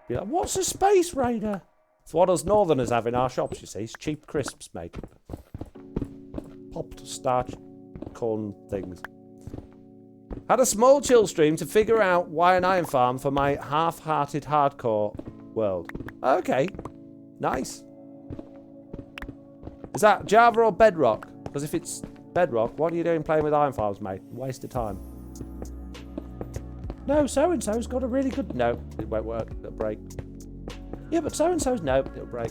Be like, what's a Space Raider? It's what us Northerners have in our shops, you see. It's cheap crisps, mate. Popped starch corn things. Had a small chill stream to figure out why an iron farm for my half-hearted hardcore world. Okay. Nice. Is that Java or Bedrock? Because if it's Bedrock, what are you doing playing with iron farms, mate? Waste of time. No, so-and-so's got a really good... No, it won't work. It'll break. Yeah, but so-and-so's... No, it'll break.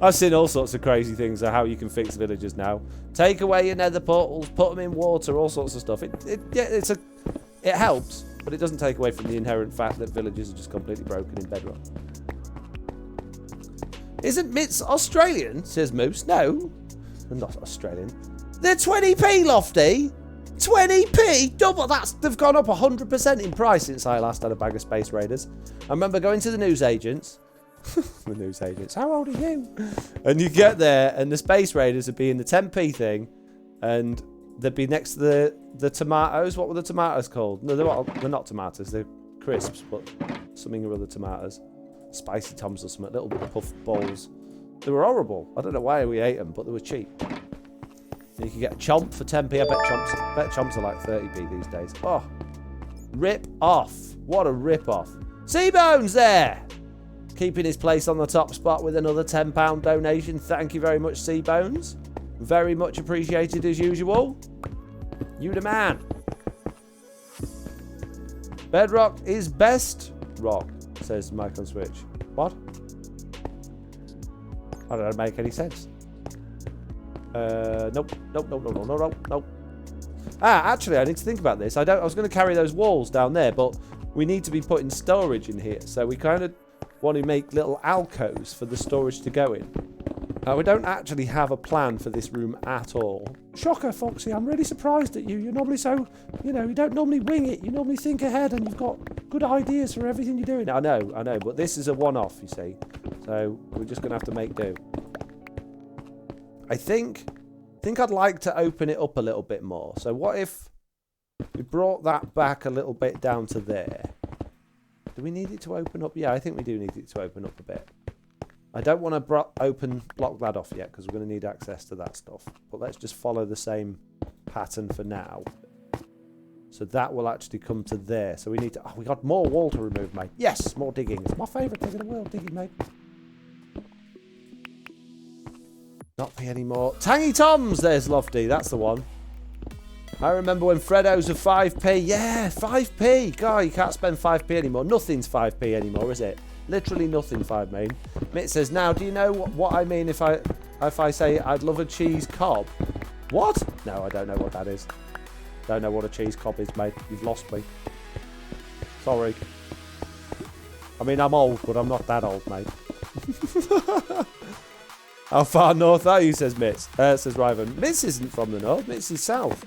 I've seen all sorts of crazy things of how you can fix villagers now. Take away your nether portals, put them in water, all sorts of stuff. It helps, but it doesn't take away from the inherent fact that villages are just completely broken in Bedrock. Isn't Mitts Australian? Says Moose. No, they're not Australian. They're 20p, Lofty. 20p, double. They've gone up 100% in price since I last had a bag of Space Raiders. I remember going to the newsagents. The newsagents. How old are you? And you get there, and the Space Raiders would be in the 10p thing, and they'd be next to the tomatoes. What were the tomatoes called? No, they're not tomatoes. They're crisps, but something or other tomatoes. Spicy Toms or something. Little puff balls. They were horrible. I don't know why we ate them, but they were cheap. And you could get a chomp for 10p. I bet chomps are like 30p these days. Oh, rip off. What a rip off. Seabones there. Keeping his place on the top spot with another £10 donation. Thank you very much, Seabones. Very much appreciated as usual. You the man. Bedrock is best rock, says Mike on Switch. What? I don't make any sense. Nope. Actually, I need to think about this. I was going to carry those walls down there, but we need to be putting storage in here. So we kind of want to make little alcoves for the storage to go in. We don't actually have a plan for this room at all. Shocker, Foxy. I'm really surprised at you. You're normally so, you don't normally wing it. You normally think ahead and you've got good ideas for everything you're doing. I know. But this is a one-off, you see. So we're just going to have to make do. I think I'd like to open it up a little bit more. So what if we brought that back a little bit down to there? Do we need it to open up? Yeah, I think we do need it to open up a bit. I don't want to block that off yet because we're going to need access to that stuff. But let's just follow the same pattern for now. So that will actually come to there. So we need to... Oh, we got more wall to remove, mate. Yes, more digging. It's my favourite thing in the world, digging, mate. Not me anymore. Tangy Toms, there's Lofty. That's the one. I remember when Freddo's were 5p. Yeah, 5p. God, you can't spend 5p anymore. Nothing's 5p anymore, is it? Literally nothing, 5 main. Mitt says, now, do you know what I mean if I say I'd love a cheese cob? What? No, I don't know what that is. Don't know what a cheese cob is, mate. You've lost me. Sorry. I mean, I'm old, but I'm not that old, mate. How far north are you, says Mitz. Says Ryvan. Mitz isn't from the north. Mitz is south.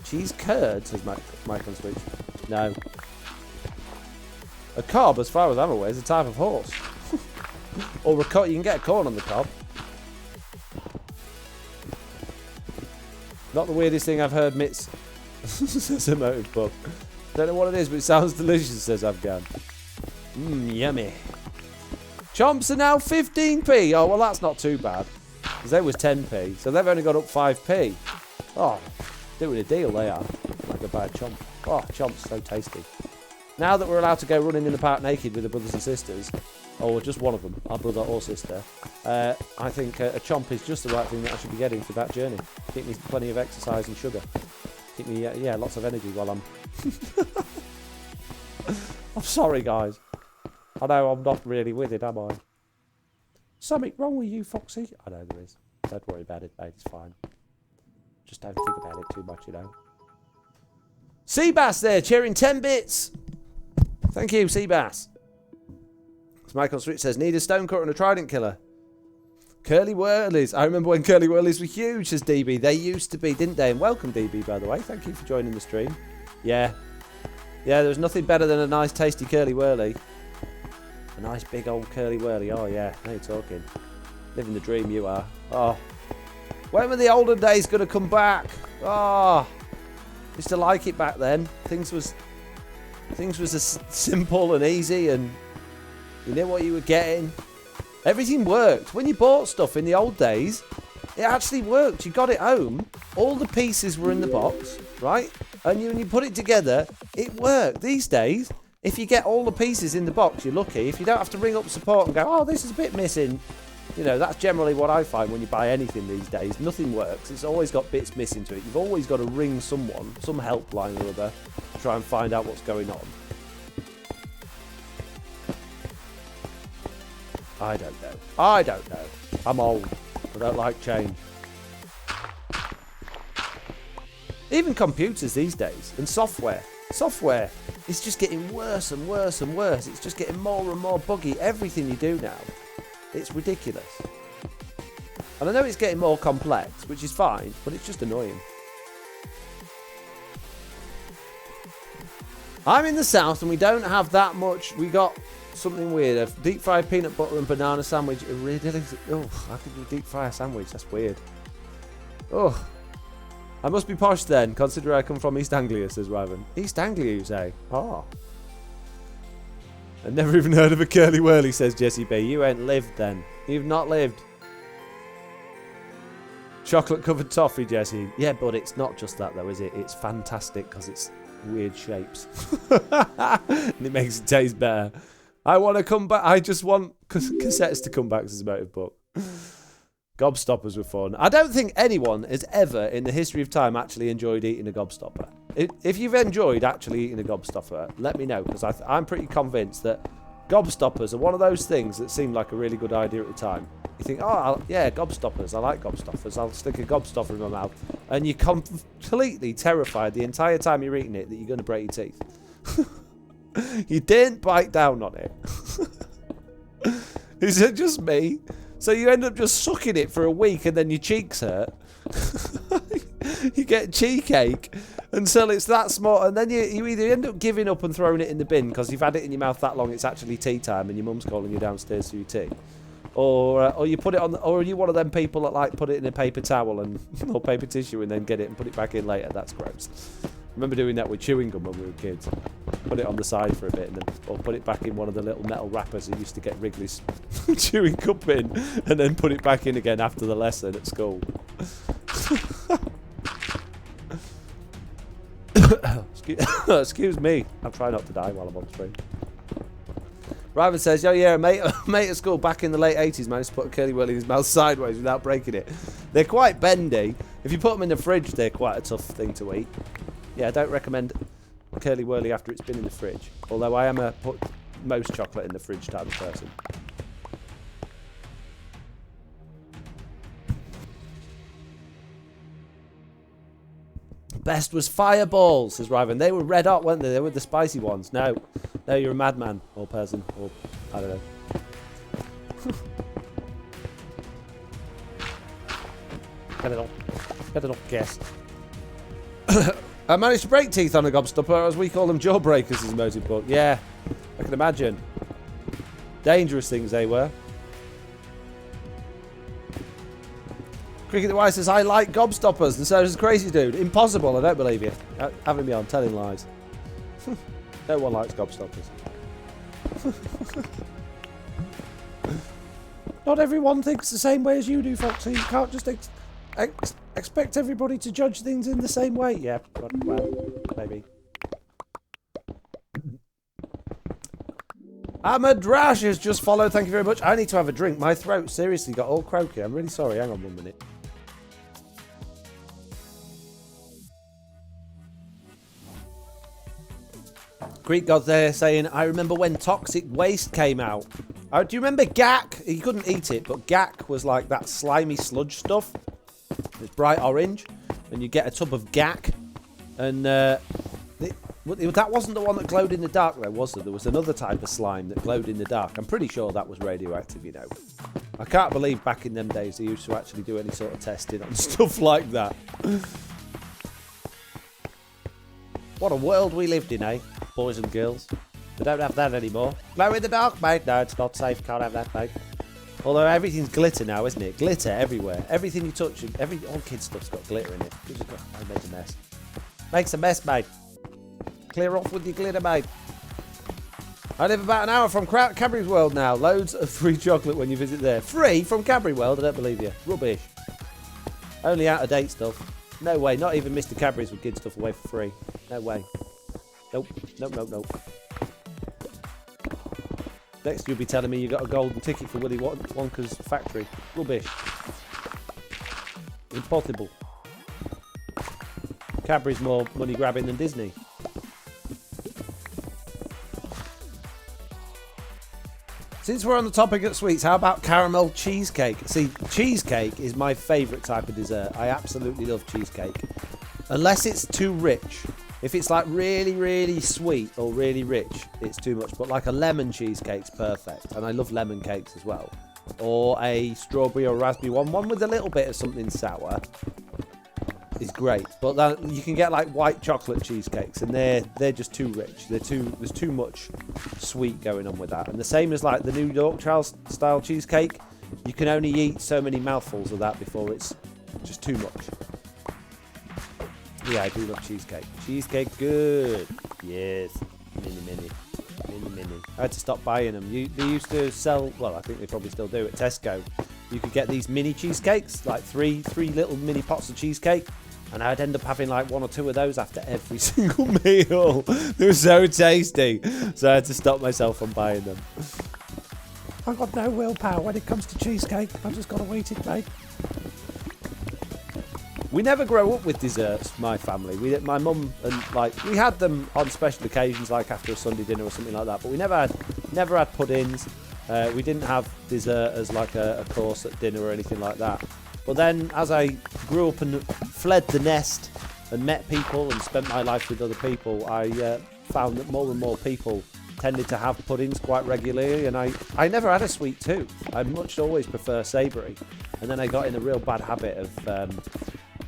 Cheese curd, says Mike on Switch. No. A cob, as far as I'm aware, is a type of horse. Or you can get a corn on the cob. Not the weirdest thing I've heard, Mitz. Says a motive book. Don't know what it is, but it sounds delicious, says Afghan. Yummy. Chomps are now 15p. Oh, well, that's not too bad. Because they was 10p. So they've only got up 5p. Oh, doing a deal, they are. Like a bad chomp. Oh, chomp's so tasty. Now that we're allowed to go running in the park naked with the brothers and sisters, or just one of them, our brother or sister, I think a chomp is just the right thing that I should be getting for that journey. Keep me plenty of exercise and sugar. Keep me, lots of energy while I'm... I'm sorry, guys. I know I'm not really with it, am I? Something wrong with you, Foxy? I know there is. Don't worry about it, mate. It's fine. Just don't think about it too much, you know. Seabass there, cheering 10 bits. Thank you, Seabass. Michael Switch says, need a stonecutter and a trident killer. Curly Whirlies. I remember when Curly Whirlies were huge, says DB. They used to be, didn't they? And welcome, DB, by the way. Thank you for joining the stream. Yeah. Yeah, there's nothing better than a nice, tasty Curly Whirly. A nice, big old Curly Whirly. Oh, yeah. Now you're talking. Living the dream, you are. Oh. When were the olden days going to come back? Oh. Used to like it back then. Things was as simple and easy, and you knew what you were getting. Everything worked. When you bought stuff in the old days, it actually worked. You got it home. All the pieces were in the box, right? And when you put it together, it worked. These days, if you get all the pieces in the box, you're lucky. If you don't have to ring up support and go, oh, this is a bit missing. You know, that's generally what I find when you buy anything these days. Nothing works. It's always got bits missing to it. You've always got to ring someone, some helpline or other, to try and find out what's going on. I don't know. I don't know. I'm old. I don't like change. Even computers these days and software. Software is just getting worse and worse and worse. It's just getting more and more buggy. Everything you do now. It's ridiculous. And I know it's getting more complex, which is fine, but it's just annoying. I'm in the south and we don't have that much. We got something weird. A deep fried peanut butter and banana sandwich. Oh, how could you deep fry a sandwich? That's weird. Oh. I must be posh then, considering I come from East Anglia, says Raven. East Anglia, you say? Oh. I've never even heard of a Curly Whirly, says Jessie B. You ain't lived then. You've not lived. Chocolate covered toffee, Jessie. Yeah, but it's not just that though, is it? It's fantastic because it's weird shapes. And it makes it taste better. I want to come back. I just want cassettes to come back as a motive book. Gobstoppers were fun. I don't think anyone has ever in the history of time actually enjoyed eating a gobstopper. If you've enjoyed actually eating a gobstopper, let me know, because I'm pretty convinced that gobstoppers are one of those things that seemed like a really good idea at the time. You think, oh, yeah, gobstoppers. I like gobstoppers. I'll stick a gobstopper in my mouth. And you're completely terrified the entire time you're eating it that you're going to break your teeth. You didn't bite down on it. Is it just me? So you end up just sucking it for a week and then your cheeks hurt. You get cheek ache until it's that small, and then you either end up giving up and throwing it in the bin because you've had it in your mouth that long it's actually tea time and your mum's calling you downstairs for your tea. Or you put it on, or are you one of them people that like put it in a paper towel and or paper tissue and then get it and put it back in later? That's gross. I remember doing that with chewing gum when we were kids. Put it on the side for a bit, and then, or put it back in one of the little metal wrappers that used to get Wrigley's chewing cup in, and then put it back in again after the lesson at school. Excuse me. I'm trying not to die while I'm on stream. Ryman says, yo, yeah, a mate at school back in the late 80s managed to put a Curly Whirly in his mouth sideways without breaking it. They're quite bendy. If you put them in the fridge, they're quite a tough thing to eat. Yeah, I don't recommend Curly Whirly after it's been in the fridge. Although I am a put most chocolate in the fridge type of person. Best was Fireballs, says Ryvan. They were red hot, weren't they? They were the spicy ones. No, you're a madman or person, or I don't know. Better not guess. I managed to break teeth on a gobstopper, as we call them, jawbreakers, as motive book. Yeah, I can imagine. Dangerous things they were. Cricket the Wise says, I like gobstoppers, and so does Crazy Dude. Impossible, I don't believe you. Having me on, telling lies. No one likes gobstoppers. Not everyone thinks the same way as you do, Foxy. You can't just expect everybody to judge things in the same way. Yeah, well, maybe. Ahmed Rash has just followed. Thank you very much. I need to have a drink. My throat seriously got all croaky. I'm really sorry. Hang on 1 minute. Greek God there saying, I remember when Toxic Waste came out. Do you remember Gak? You couldn't eat it, but Gak was like that slimy sludge stuff. It's bright orange. and you get a tub of gack, and that wasn't the one that glowed in the dark, though, was there? There was another type of slime that glowed in the dark. I'm pretty sure that was radioactive, you know. I can't believe back in them days they used to actually do any sort of testing on stuff like that. What a world we lived in, eh? Boys and girls. They don't have that anymore. Glow in the dark, mate. No, it's not safe. Can't have that, mate. Although everything's glitter now, isn't it? Glitter everywhere. Everything you touch, all kids' stuff's got glitter in it. I made a mess. Makes a mess, mate. Clear off with your glitter, mate. I live about an hour from Cadbury's World now. Loads of free chocolate when you visit there. Free from Cadbury World? I don't believe you. Rubbish. Only out-of-date stuff. No way. Not even Mr. Cadbury's would give stuff away for free. No way. Nope. Nope. Next you'll be telling me you got a golden ticket for Willy Wonka's factory. Rubbish. Impossible. Cadbury's more money grabbing than Disney. Since we're on the topic of sweets, how about caramel cheesecake? See, cheesecake is my favourite type of dessert. I absolutely love cheesecake. Unless it's too rich. If it's like really, really sweet or really rich, it's too much. But like a lemon cheesecake's perfect. And I love lemon cakes as well. Or a strawberry or raspberry one with a little bit of something sour is great. But then you can get like white chocolate cheesecakes, and they're just too rich. There's too much sweet going on with that. And the same as like the New York style cheesecake, you can only eat so many mouthfuls of that before it's just too much. Yeah, I do love cheesecake. Cheesecake, good. Yes. Mini. I had to stop buying them. They used to sell, well, I think they probably still do at Tesco. You could get these mini cheesecakes, like three little mini pots of cheesecake, and I'd end up having like one or two of those after every single meal. They were so tasty, so I had to stop myself from buying them. I've got no willpower when it comes to cheesecake. I've just got to eat it, mate. We never grow up with desserts, my family. My mum and we had them on special occasions, like after a Sunday dinner or something like that. But we never had puddings. We didn't have dessert as like a course at dinner or anything like that. But then, as I grew up and fled the nest and met people and spent my life with other people, I found that more and more people tended to have puddings quite regularly, and I never had a sweet tooth. I much always prefer savoury, and then I got in a real bad habit of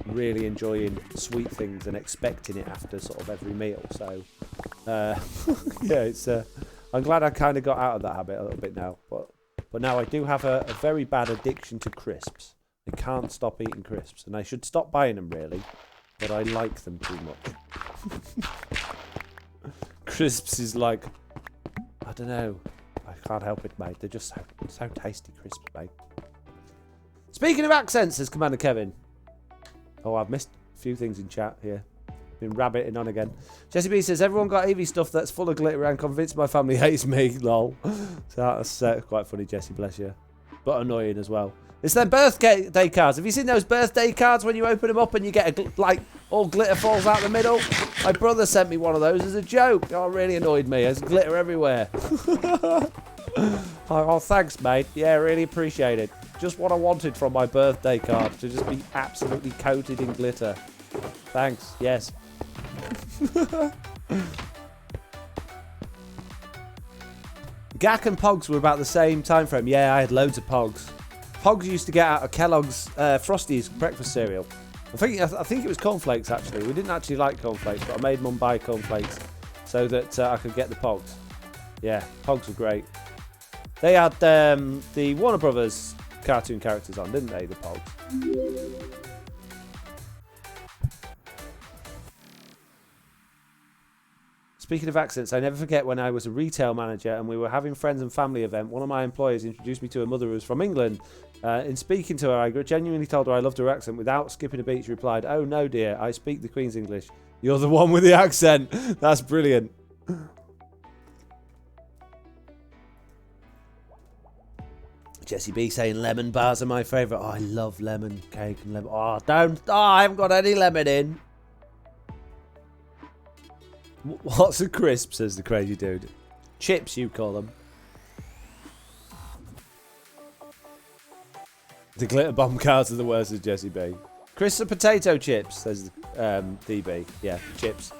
really enjoying sweet things and expecting it after sort of every meal. So yeah, it's I'm glad I kind of got out of that habit a little bit now, but now I do have a very bad addiction to crisps. I can't stop eating crisps, and I should stop buying them really, but I like them too much. Crisps is like, I don't know, I can't help it, mate. They're just so tasty, crisps, mate. Speaking of accents, says Commander Kevin. Oh, I've missed a few things in chat here. Been rabbiting on again. Jesse B says, everyone got Evie stuff that's full of glitter and convinced my family hates me. Lol. So that's quite funny, Jesse, bless you. But annoying as well. It's their birthday cards. Have you seen those birthday cards when you open them up and you get all glitter falls out the middle? My brother sent me one of those as a joke. Oh, it really annoyed me. There's glitter everywhere. Oh, thanks, mate. Yeah, really appreciate it. Just what I wanted from my birthday card, to just be absolutely coated in glitter. Thanks, yes. Gack and Pogs were about the same time frame. Yeah, I had loads of Pogs. Pogs used to get out of Kellogg's Frosties breakfast cereal. I think it was cornflakes, actually. We didn't actually like cornflakes, but I made Mum buy cornflakes so that I could get the Pogs. Yeah, Pogs were great. They had the Warner Brothers cartoon characters on, didn't they, the Pogs? Speaking of accents, I never forget when I was a retail manager and we were having friends and family event. One of my employees introduced me to a mother who was from England. In speaking to her, I genuinely told her I loved her accent. Without skipping a beat, she replied, "Oh no, dear, I speak the Queen's English. You're the one with the accent." That's brilliant. Jesse B saying lemon bars are my favourite. Oh, I love lemon cake and lemon. Oh, I haven't got any lemon in. What's a crisp, says the crazy dude. Chips, you call them. The glitter bomb cards are the worst, says Jesse B. Crisps are potato chips, says DB. Yeah, chips.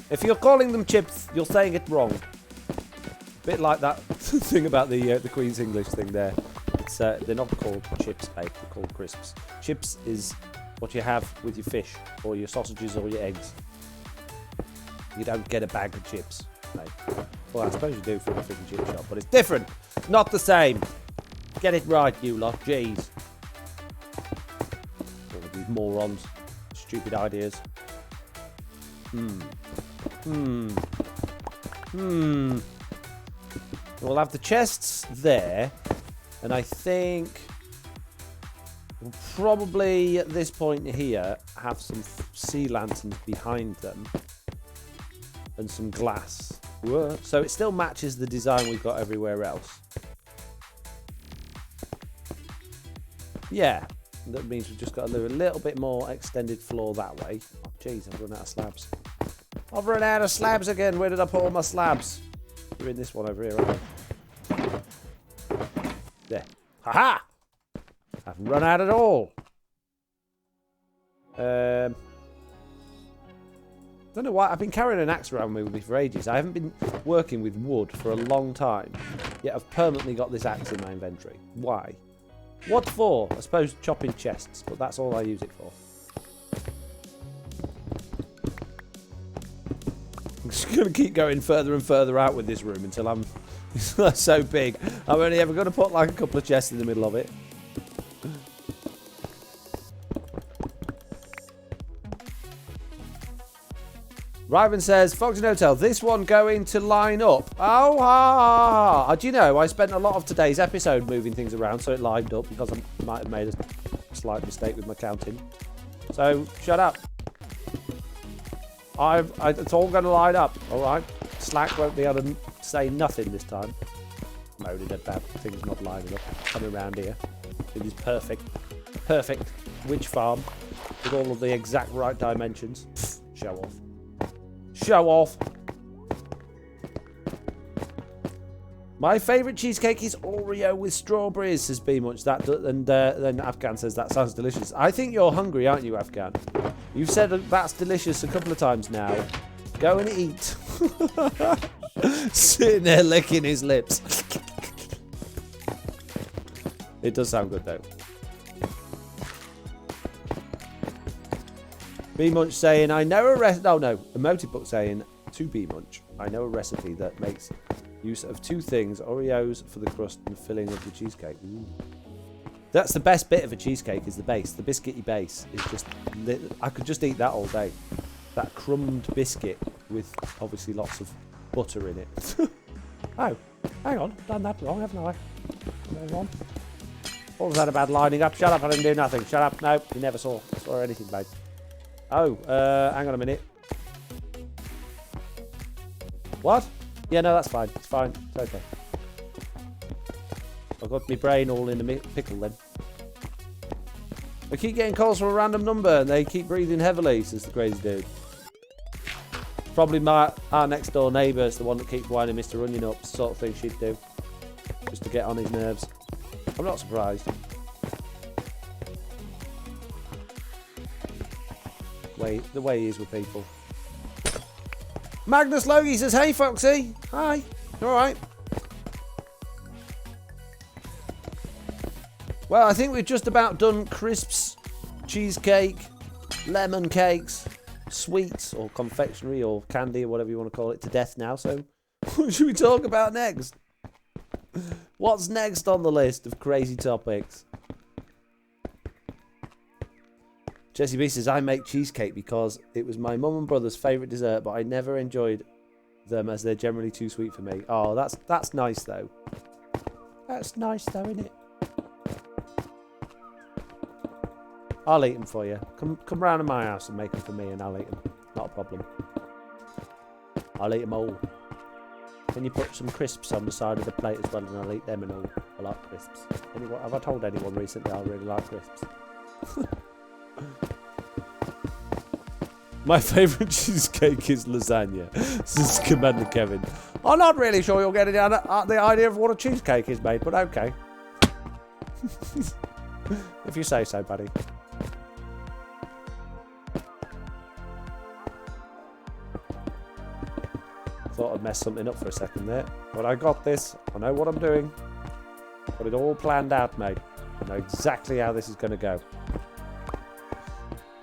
If you're calling them chips, you're saying it wrong. Bit like that thing about the Queen's English thing there. It's they're not called chips, mate. They're called crisps. Chips is what you have with your fish or your sausages or your eggs. You don't get a bag of chips, mate. Well, I suppose you do from a freaking chip shop, but it's different. Not the same. Get it right, you lot. Jeez. All of these morons. Stupid ideas. We'll have the chests there, and I think we'll probably at this point here have some sea lanterns behind them and some glass. Whoa. So it still matches the design we've got everywhere else. Yeah, that means we've just got to do a little bit more extended floor that way. Oh, jeez, I've run out of slabs. I've run out of slabs again. Where did I put all my slabs? You're in this one over here, aren't you? There. Ha-ha! I've run out at all. Don't know why. I've been carrying an axe around with me for ages. I haven't been working with wood for a long time. Yet I've permanently got this axe in my inventory. Why? What for? I suppose chopping chests, but that's all I use it for. I'm just going to keep going further and further out with this room until I'm so big. I'm only ever going to put like a couple of chests in the middle of it. Ryvan says, Foxy Hotel, this one going to line up. Oh, ha! Do you know, I spent a lot of today's episode moving things around so it lined up because I might have made a slight mistake with my counting. So, shut up. It's all going to line up, alright? Slack won't be able to say nothing this time. Moaning about things not lining up. Coming around here. It is perfect. Perfect witch farm with all of the exact right dimensions. Pfft, show off. Show off. My favourite cheesecake is Oreo with strawberries, says B-Much. And then Afghan says, that sounds delicious. I think you're hungry, aren't you, Afghan? You've said that's delicious a couple of times now. Go and eat. Sitting there licking his lips. It does sound good, though. B-Munch saying, I know a recipe... Oh, no. Emotibook saying, to B-Munch, I know a recipe that makes use of two things. Oreos for the crust and filling of the cheesecake. Ooh. That's the best bit of a cheesecake, is the base. The biscuity base is just... I could just eat that all day. That crumbed biscuit with, obviously, lots of butter in it. Oh, hang on. Done that wrong, haven't I? Hang on. What was that about lining up? Shut up, I didn't do nothing. Shut up. No, you never saw anything, mate. Oh, hang on a minute. What? Yeah, no, that's fine. It's fine. It's okay. I've got my brain all in a pickle then. I keep getting calls from a random number and they keep breathing heavily, says the crazy dude. Probably our next door neighbour is the one that keeps winding Mr. Onion up, sort of thing she'd do. Just to get on his nerves. I'm not surprised. The way he is with people. Magnus Logie says, hey Foxy. Hi. You alright? Well, I think we've just about done crisps, cheesecake, lemon cakes, sweets or confectionery or candy or whatever you want to call it to death now. So what should we talk about next? What's next on the list of crazy topics? Jesse B says, I make cheesecake because it was my mum and brother's favourite dessert, but I never enjoyed them as they're generally too sweet for me. Oh, that's nice though. That's nice though, isn't it? I'll eat them for you. Come round to my house and make them for me and I'll eat them. Not a problem. I'll eat them all. Can you put some crisps on the side of the plate as well and I'll eat them and all. I like crisps. Have I told anyone recently I really like crisps? My favourite cheesecake is lasagna. This is Commander Kevin. I'm not really sure you're getting the idea of what a cheesecake is, mate, but okay. If you say so, buddy. Thought I'd mess something up for a second there. But I got this. I know what I'm doing. Got it all planned out, mate. I know exactly how this is going to go.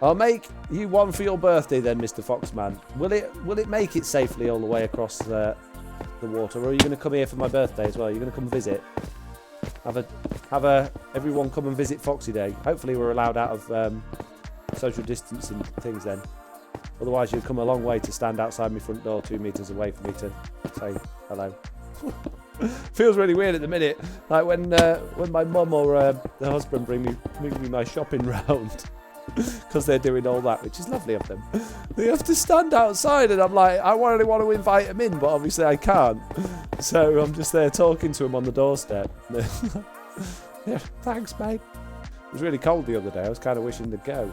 I'll make you one for your birthday then, Mr. Foxman. Will it make it safely all the way across the water, or are you going to come here for my birthday as well? You're going to come visit? Have everyone come and visit Foxy Day. Hopefully we're allowed out of social distancing things then. Otherwise you'd come a long way to stand outside my front door 2 meters away for me to say hello. Feels really weird at the minute, like when my mum or the husband bring me my shopping round, because they're doing all that, which is lovely of them. They have to stand outside, and I'm like, I really want to invite them in, but obviously I can't. So I'm just there talking to them on the doorstep. Yeah, thanks, mate. It was really cold the other day. I was kind of wishing to go.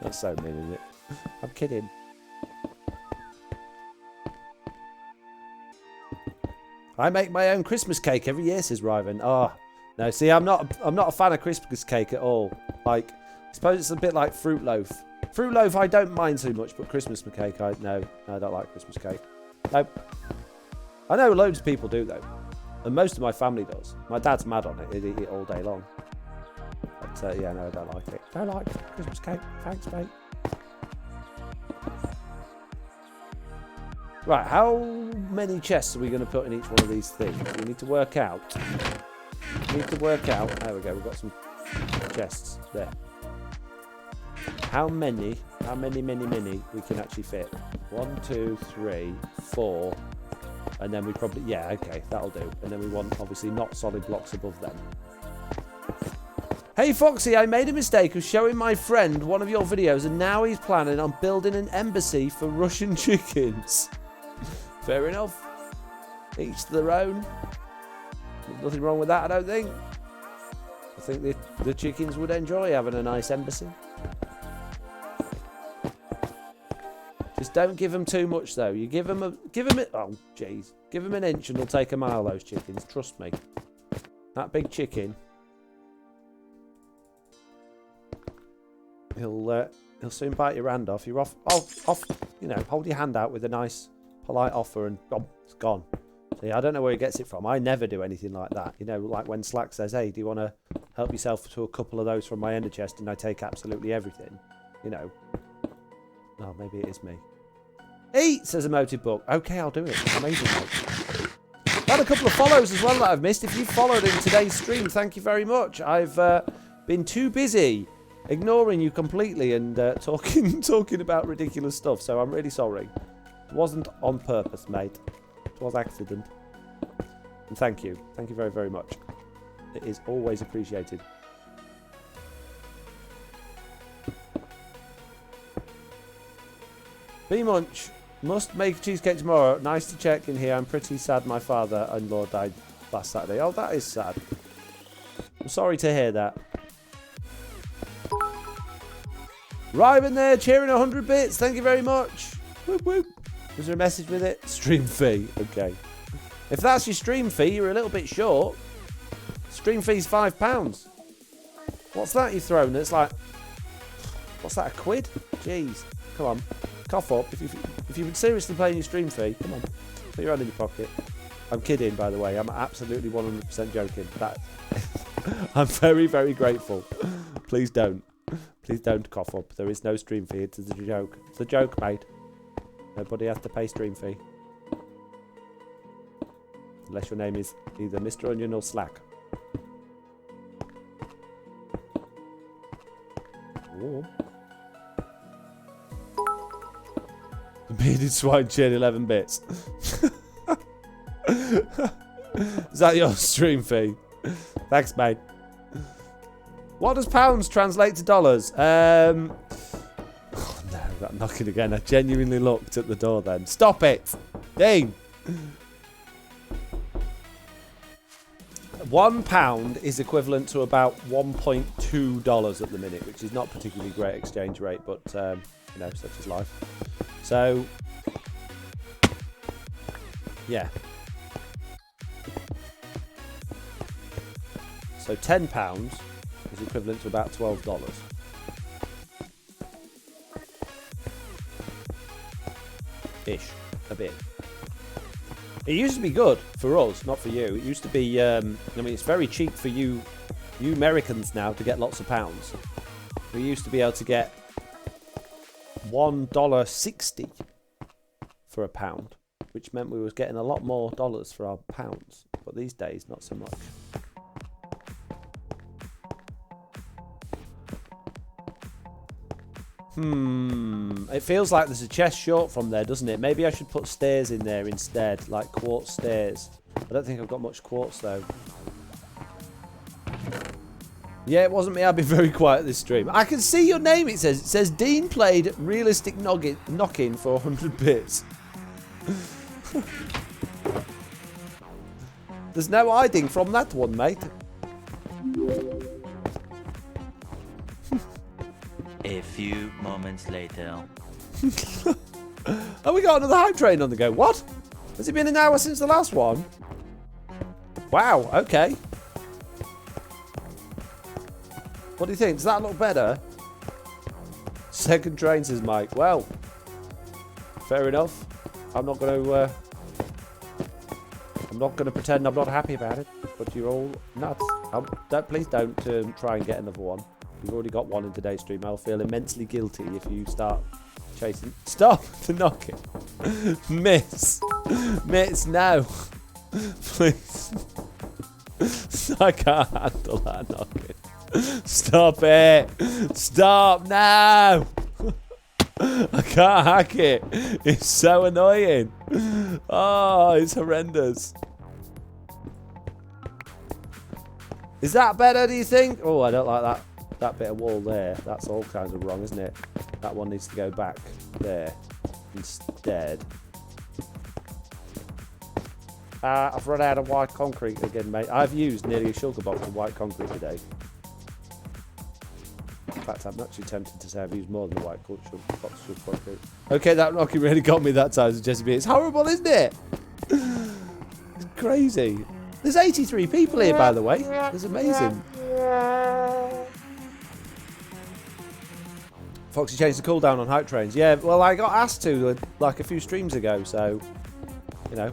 That's so mean, isn't it? I'm kidding. I make my own Christmas cake every year, says Ryvan. Oh, no, see, I'm not a fan of Christmas cake at all. Like, I suppose it's a bit like fruit loaf. Fruit loaf I don't mind too much, but Christmas cake, no, I don't like Christmas cake. No. I know loads of people do, though. And most of my family does. My dad's mad on it. He'd eat it all day long. But, yeah, no, I don't like it. Don't like Christmas cake. Thanks, mate. Right, how many chests are we going to put in each one of these things? We need to work out. There we go, we've got some chests there. How many we can actually fit? 1, 2, 3, 4. And then we probably, yeah, okay, that'll do. And then we want, obviously, not solid blocks above them. Hey, Foxy, I made a mistake of showing my friend one of your videos, and now he's planning on building an embassy for Russian chickens. Fair enough. Each to their own. There's nothing wrong with that, I don't think. I think the chickens would enjoy having a nice embassy. Just don't give them too much, though. You give them oh, jeez. Give them an inch and they'll take a mile, those chickens. Trust me. That big chicken, he'll soon bite your hand off. You're off, you know, hold your hand out with a nice, polite offer and it's gone. See, I don't know where he gets it from. I never do anything like that. You know, like when Slack says, hey, do you want to help yourself to a couple of those from my ender chest, and I take absolutely everything, you know. Oh, maybe it is me. Eat, says Emotive Book. Okay, I'll do it. Amazing, mate. Had a couple of follows as well that I've missed. If you followed in today's stream, thank you very much. I've been too busy ignoring you completely and talking about ridiculous stuff, so I'm really sorry. It wasn't on purpose, mate. It was accident. And thank you. Thank you very, very much. It is always appreciated. B-Munch. Must make cheesecake tomorrow. Nice to check in here. I'm pretty sad my father-in-law died last Saturday. Oh, that is sad. I'm sorry to hear that. Ryman there, cheering 100 bits. Thank you very much. Whoop, whoop. Was there a message with it? Stream fee. Okay. If that's your stream fee, you're a little bit short. Stream fee's £5. What's that you've thrown? It's like, what's that, £1? Jeez. Come on. Cough up. If you've been seriously paying your stream fee, come on. Put your hand in your pocket. I'm kidding, by the way. I'm absolutely 100% joking. That I'm very, very grateful. Please don't. Please don't cough up. There is no stream fee. It's a joke. It's a joke, mate. Nobody has to pay stream fee. Unless your name is either Mr. Onion or Slack. Ooh. The bearded swine cheered 11 bits. Is that your stream fee? Thanks, mate. What does pounds translate to dollars? Oh no, that knocking again. I genuinely looked at the door then. Stop it! Ding! £1 is equivalent to about $1.2 at the minute, which is not particularly great exchange rate, but you know, such is life. So, yeah. So £10 is equivalent to about $12. Ish. A bit. It used to be good for us, not for you. It used to be, I mean, it's very cheap for you Americans now to get lots of pounds. We used to be able to get $1.60 for a pound, which meant we was getting a lot more dollars for our pounds. But these days, not so much. It feels like there's a chest short from there, doesn't it? Maybe I should put stairs in there instead, like quartz stairs. I don't think I've got much quartz though. Yeah, it wasn't me. I've been very quiet this stream. I can see your name, it says. It says Dean played realistic knocking for 100 bits. There's no hiding from that one, mate.
A few moments later.
Oh, we got another hype train on the go. What? Has it been an hour since the last one? Wow, okay. What do you think? Does that look better? Second train, says Mike. Well, fair enough. I'm not going to pretend I'm not happy about it. But you're all nuts. Please don't try and get another one. You've already got one in today's stream. I'll feel immensely guilty if you start chasing. Stop the knocking. Miss, no. Please. I can't handle that knocking. Stop it. Stop now. I can't hack it. It's so annoying. Oh, it's horrendous. Is that better, do you think? Oh, I don't like that. That bit of wall there, that's all kinds of wrong, isn't it? That one needs to go back there instead. I've run out of white concrete again, mate. I've used nearly a sugar box of white concrete today. In fact, I'm actually tempted to say I've used more than the white box of concrete. Okay, that knocking really got me that time, Jesse B. It's horrible, isn't it? It's crazy. There's 83 people here, by the way. It's amazing. Foxy changed the cooldown on hype trains. Yeah, well, I got asked to like a few streams ago, so, you know,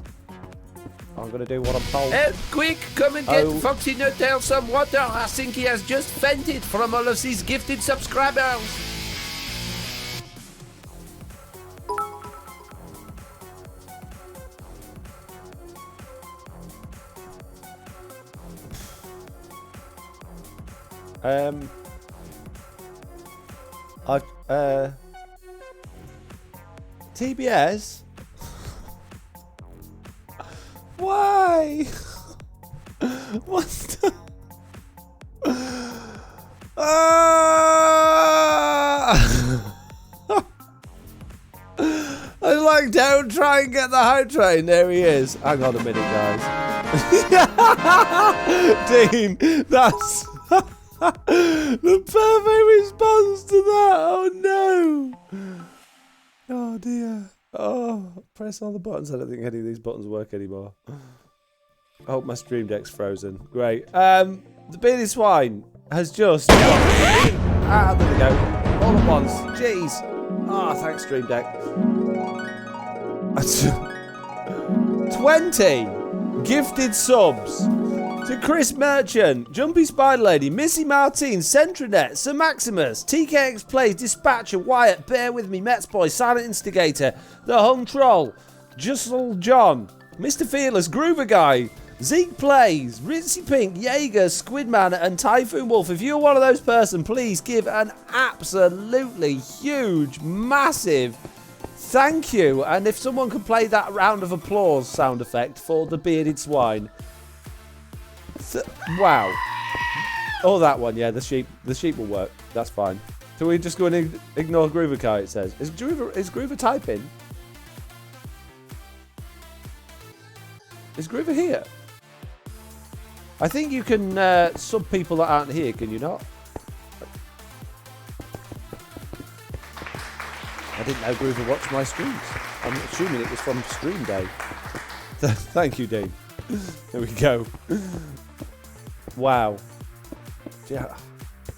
I'm going to do what I'm told.
Quick, come and get Foxy Nuttale some water. I think he has just fainted from all of these gifted subscribers.
TBS? Why? What's the... I like, don't try and get the hype train. There he is. Hang on a minute, guys. Dean, that's the perfect response to that. Oh no. Oh dear. Oh, press all the buttons. I don't think any of these buttons work anymore. I hope my stream deck's frozen. Great. The bearded swine has just... Ah, there we go. All at once. Jeez. Ah, thanks, stream deck. 20 gifted subs to Chris Merchant, Jumpy Spider Lady, Missy Martin, Centranet, Sir Maximus, TKX Plays, Dispatcher, Wyatt, Bear With Me, Mets Boy, Silent Instigator, The Hung Troll, Jussel John, Mr. Fearless, Groover Guy, Zeke Plays, Ritzy Pink, Jaeger, Squidman, and Typhoon Wolf. If you're one of those person, please give an absolutely huge, massive thank you. And if someone could play that round of applause sound effect for the bearded swine. Wow. Oh, that one, yeah, the sheep will work. That's fine. So we just go and ignore Groover Kai, it says. Is Groover typing? Is Groover here? I think you can sub people that aren't here, can you not? I didn't know Groover watched my streams. I'm assuming it was from stream day. Thank you, Dean. There we go. Wow. Yeah,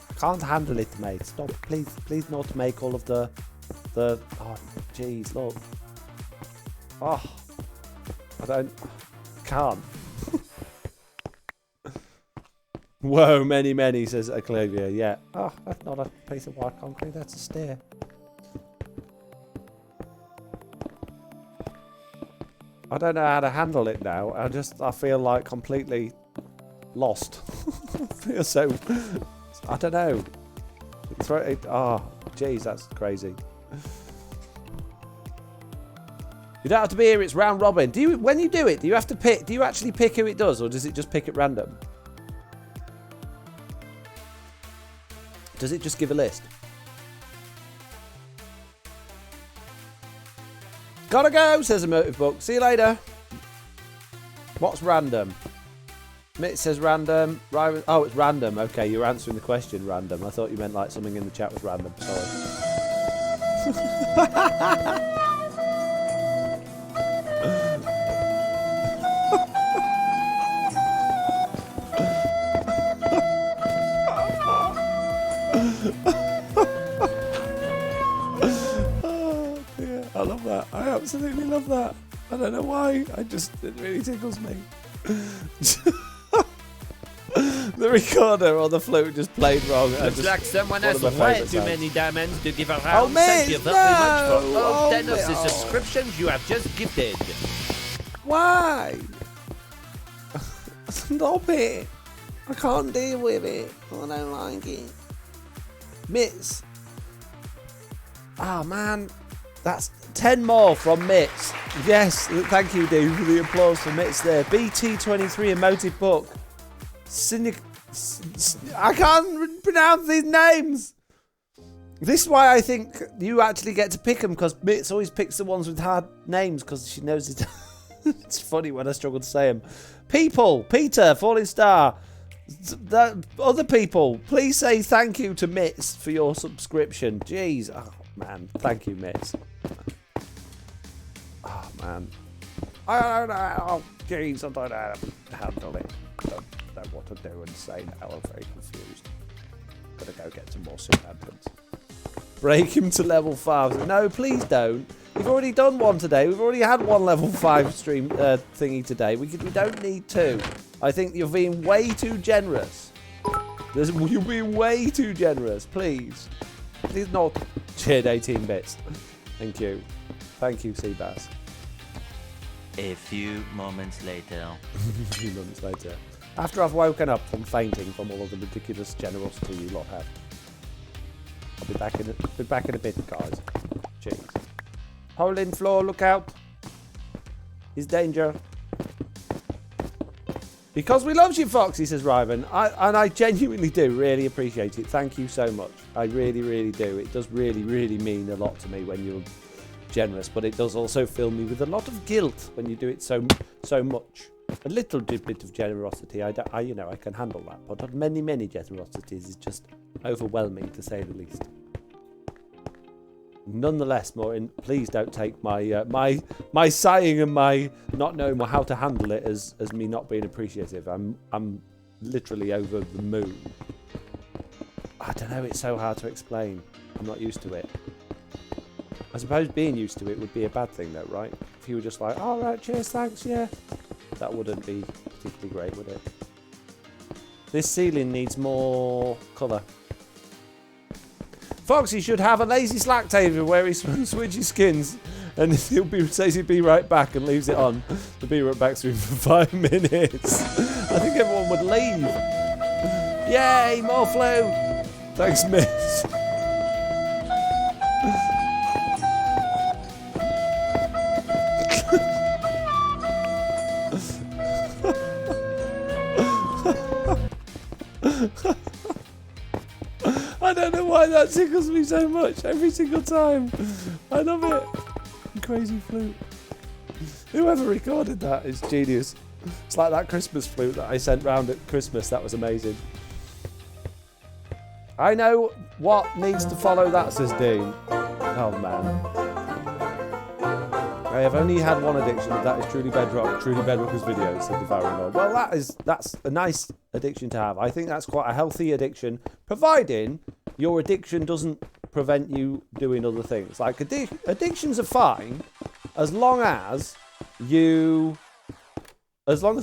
I can't handle it, mate. Stop, please not make all of the. Oh, jeez, look. Oh, can't. Whoa, many, says Octavia. Yeah. Oh, that's not a piece of white concrete, that's a stair. I don't know how to handle it now. I feel like completely lost. I feel so, I don't know. Oh, jeez, that's crazy. You don't have to be here, it's round robin. When you do it, do you have to pick, do you actually pick who it does, or does it just pick at random? Does it just give a list? Gotta go, says a motive book. See you later. What's random? Mitt says random. Oh, it's random. Okay, you're answering the question random. I thought you meant like something in the chat was random. Sorry. I love that. I absolutely love that. I don't know why. It really tickles me. The recorder or the flute just played wrong.
Looks like someone has way too many diamonds to give around.
Oh,
Thank you very much for all 10 of the
oh.
subscriptions you have just gifted.
Why? Stop it. I can't deal with it. I don't like it. Mitts. Ah, man. That's 10 more from Mitts. Yes, thank you, Dave, for the applause for Mitts there. BT23 emotive book. I can't pronounce these names. This is why I think you actually get to pick them, because Mitts always picks the ones with hard names because she knows it. It's funny when I struggle to say them. People, Peter, Falling Star, other people, please say thank you to Mitts for your subscription. Jeez, oh man, thank you, Mitts. Oh man, I don't know. Oh, jeez, I don't know how to handle it. I don't know what to do and say now. I'm very confused. Gotta go get some more soup lanterns. Break him to level 5. No, please don't. We've already done one today. We've already had one level 5 stream thingy today. We don't need 2. I think you're being way too generous. You're being way too generous. Please. Please not. Cheered 18 bits. Thank you. Thank you, Seabass.
A few moments later.
A few moments later. After I've woken up from fainting from all of the ridiculous generosity you lot have. I'll be back in a bit, guys. Jeez. Hole in floor, look out. Is danger. Because we love you, Foxy, says Ryvan. And I genuinely do really appreciate it. Thank you so much. I really, really do. It does really, really mean a lot to me when you're generous. But it does also fill me with a lot of guilt when you do it so much. A little bit of generosity, I can handle that. But many, many generosities is just overwhelming, to say the least. Nonetheless, Maureen, please don't take my my sighing and my not knowing how to handle it as me not being appreciative. I'm literally over the moon. I don't know, it's so hard to explain. I'm not used to it. I suppose being used to it would be a bad thing though, right? If you were just like, oh, right, cheers, thanks, yeah. That wouldn't be particularly great, would it? This ceiling needs more colour. Foxy should have a lazy slack table where he switches skins and says he'll be right back and leaves it on. The be right back stream for 5 minutes. I think everyone would leave. Yay, more flow. Thanks, Miss. I don't know why that tickles me so much every single time. I love it. Crazy flute. Whoever recorded that is genius. It's like that Christmas flute that I sent round at Christmas. That was amazing. I know what needs to follow that, says Dean. Oh man. I have only had one addiction, and that is Truly Bedrock. Truly Bedrock is videos, said Devouring Lord. Well, that's a nice addiction to have. I think that's quite a healthy addiction, providing your addiction doesn't prevent you doing other things. Like, addictions are fine, as long as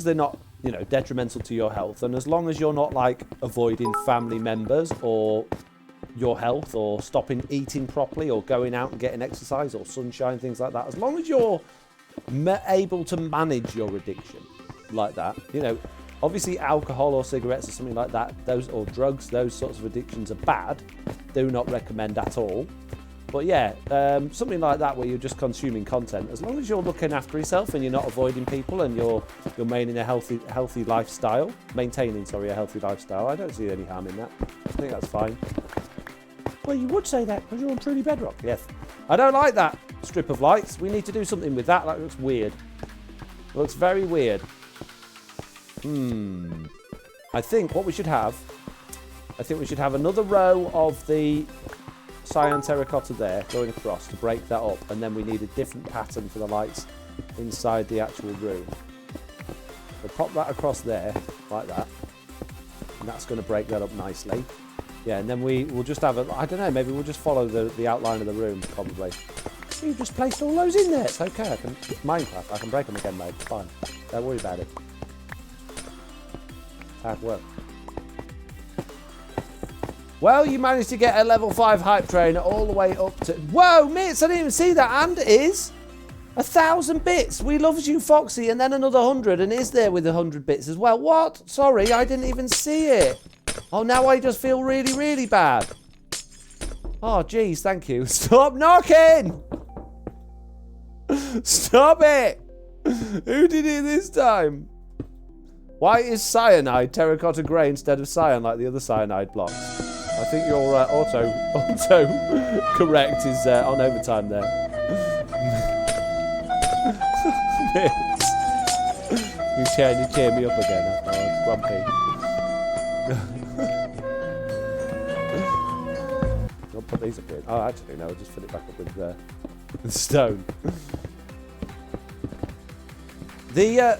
they're not, you know, detrimental to your health, and as long as you're not like avoiding family members or your health or stopping eating properly or going out and getting exercise or sunshine, things like that, as long as you're able to manage your addiction like that, you know, obviously alcohol or cigarettes or something like that, those, or drugs, those sorts of addictions are bad. Do not recommend at all. But yeah, something like that where you're just consuming content, as long as you're looking after yourself and you're not avoiding people and you're maintaining a healthy lifestyle, a healthy lifestyle, I don't see any harm in that. I think that's fine. Well, you would say that because you're on Truly Bedrock. Yes. I don't like that strip of lights. We need to do something with that. That looks weird. It looks very weird. I think what we should have, another row of the cyan terracotta there going across to break that up, and then we need a different pattern for the lights inside the actual room. So pop that across there like that, and that's going to break that up nicely. Yeah, and then we'll just have I don't know, maybe we'll just follow the outline of the room probably. You just placed all those in there. It's okay. Minecraft, I can break them again, mate. It's fine. Don't worry about it. Hard work. Well, you managed to get a level 5 hype train all the way up to... Whoa, mates, I didn't even see that. And it is 1,000 bits. We loves you, Foxy, and then another 100, and is there with 100 bits as well. What? Sorry, I didn't even see it. Oh, now I just feel really, really bad. Oh, geez, thank you. Stop knocking! Stop it! Who did it this time? Why is cyanide terracotta grey instead of cyan like the other cyanide blocks? I think your auto correct is on overtime there. you cheer me up again after I was grumpy. I'll put these up in. Oh, actually, no, I'll just fill it back up with stone. The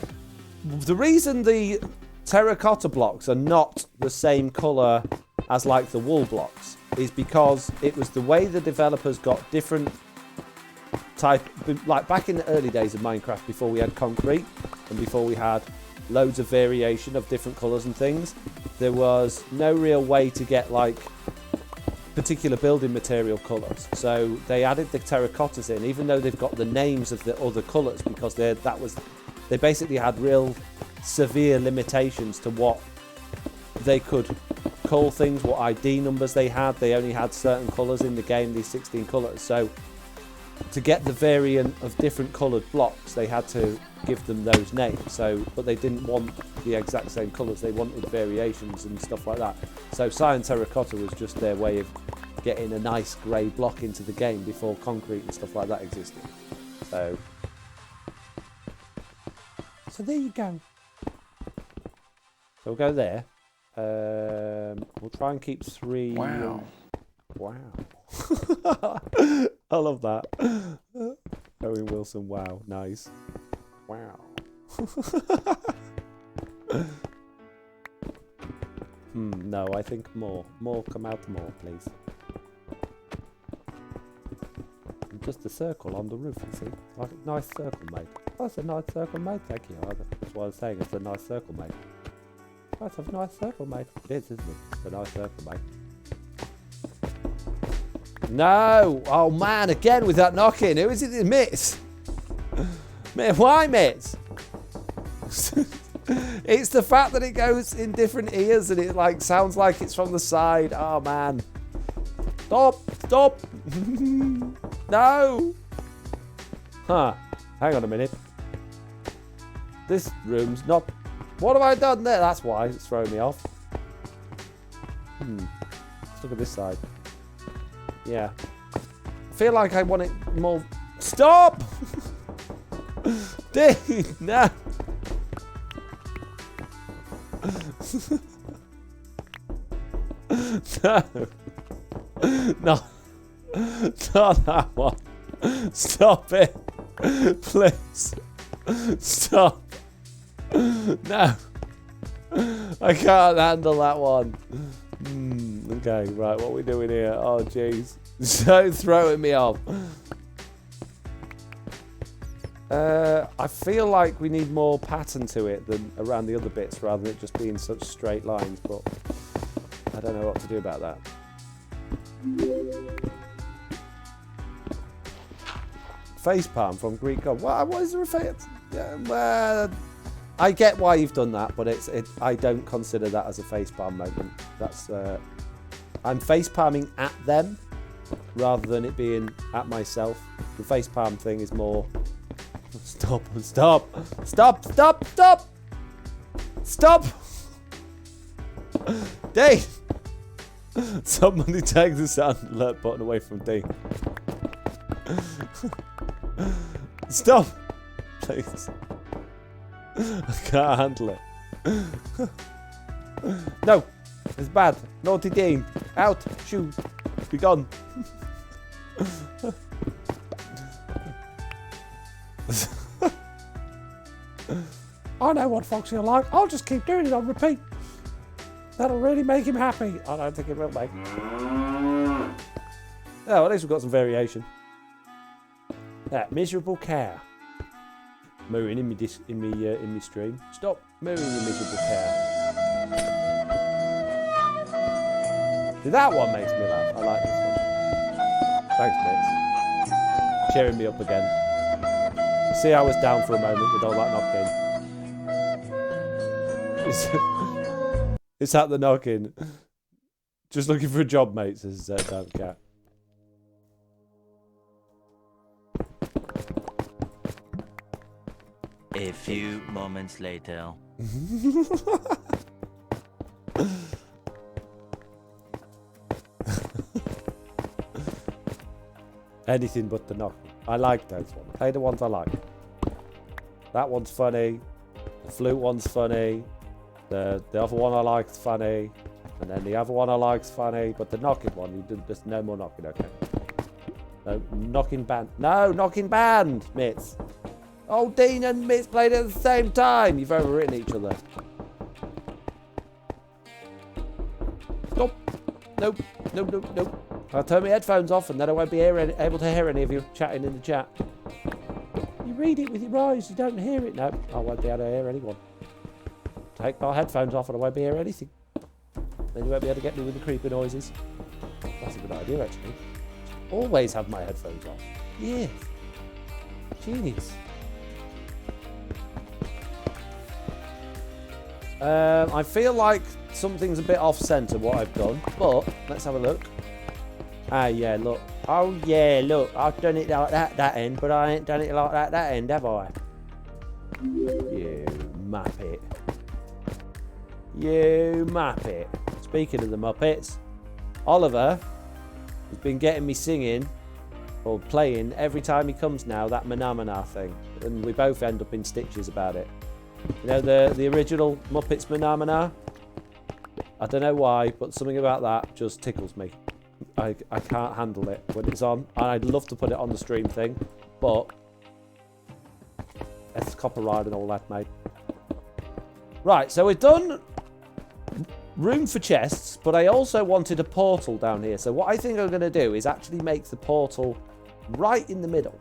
reason the terracotta blocks are not the same colour as like the wool blocks is because it was the way the developers got different type, like back in the early days of Minecraft before we had concrete and before we had loads of variation of different colours and things, there was no real way to get like particular building material colours, so they added the terracottas in, even though they've got the names of the other colours, because they basically had real severe limitations to what they could call things, what ID numbers they had. They only had certain colours in the game, these 16 colours, so to get the variant of different coloured blocks they had to give them those names. But they didn't want the exact same colours, they wanted variations and stuff like that. So cyan terracotta was just their way of getting a nice grey block into the game before concrete and stuff like that existed. So there you go. So we'll go there. We'll try and keep 3. Wow. I love that. Owen Wilson, wow, nice. Wow. No, I think more. More, come out more, please. And just a circle on the roof, you see? Like a nice circle, mate. That's a nice circle, mate. Thank you. That's what I was saying. It's a nice circle, mate. That's a nice circle, mate. It is, isn't it? It's a nice circle, mate. No! Oh, man, again with that knocking. Who is it that Mitts? Why, Mitts? It's the fact that it goes in different ears and it like sounds like it's from the side. Oh, man. Stop! Stop! No! Huh. Hang on a minute. This room's not... What have I done there? That's why it's throwing me off. Let's look at this side. Yeah. I feel like I want it more... Stop! Dude, no! No. No. Not that one. Stop it. Please. Stop. No. I can't handle that one. Okay, right, what are we doing here? Oh, jeez. So throwing me off. I feel like we need more pattern to it than around the other bits, rather than it just being such straight lines, but I don't know what to do about that. Facepalm from Greek God. What is there a face? Well, I get why you've done that, but I don't consider that as a facepalm moment. That's I'm facepalming at them rather than it being at myself. The facepalm thing is more stop. Dave! Somebody take the sound alert button away from D. Stop! Please. I can't handle it. No! It's bad. Naughty Dean. Out. Shoot. Be gone. I know what Foxy will like. I'll just keep doing it on repeat. That'll really make him happy. I don't think it will, mate. Oh, at least we've got some variation. That miserable cow. Mooing in me stream. Stop mooing, you miserable cow. See, that one makes me laugh. I like this one. Thanks, Bits. Cheering me up again. See, I was down for a moment with all that knocking. It's at the knocking. Just looking for a job, mate, says Dan Cat.
A few moments later.
Anything but the knocking. I like those ones. Play the ones I like. That one's funny. The flute one's funny. The other one I like's funny. And then the other one I like's funny. But the knocking one, you do just no more knocking, okay? No, knocking band. No, knocking band, Mitz. Oh, Dean and Mitz played at the same time. You've overwritten each other. Stop. Nope. Nope. I'll turn my headphones off and then I won't be able to hear any of you chatting in the chat. You read it with your eyes, you don't hear it. No, I won't be able to hear anyone. Take my headphones off and I won't be hearing anything. Then you won't be able to get me with the creepy noises. That's a good idea, actually. Always have my headphones off. Yeah. Genius. I feel like something's a bit off-centre what I've done, but let's have a look. Ah, yeah, look. Oh, yeah, look. I've done it like that end, but I ain't done it like that end, have I? You muppet. You muppet. Speaking of the Muppets, Oliver has been getting me singing or playing every time he comes now that Manamana thing, and we both end up in stitches about it. You know the original Muppets Manamana? I don't know why, but something about that just tickles me. I can't handle it when it's on. I'd love to put it on the stream thing, but it's copyright and all that, mate. Right, so we've done room for chests, but I also wanted a portal down here. So what I think I'm going to do is actually make the portal right in the middle.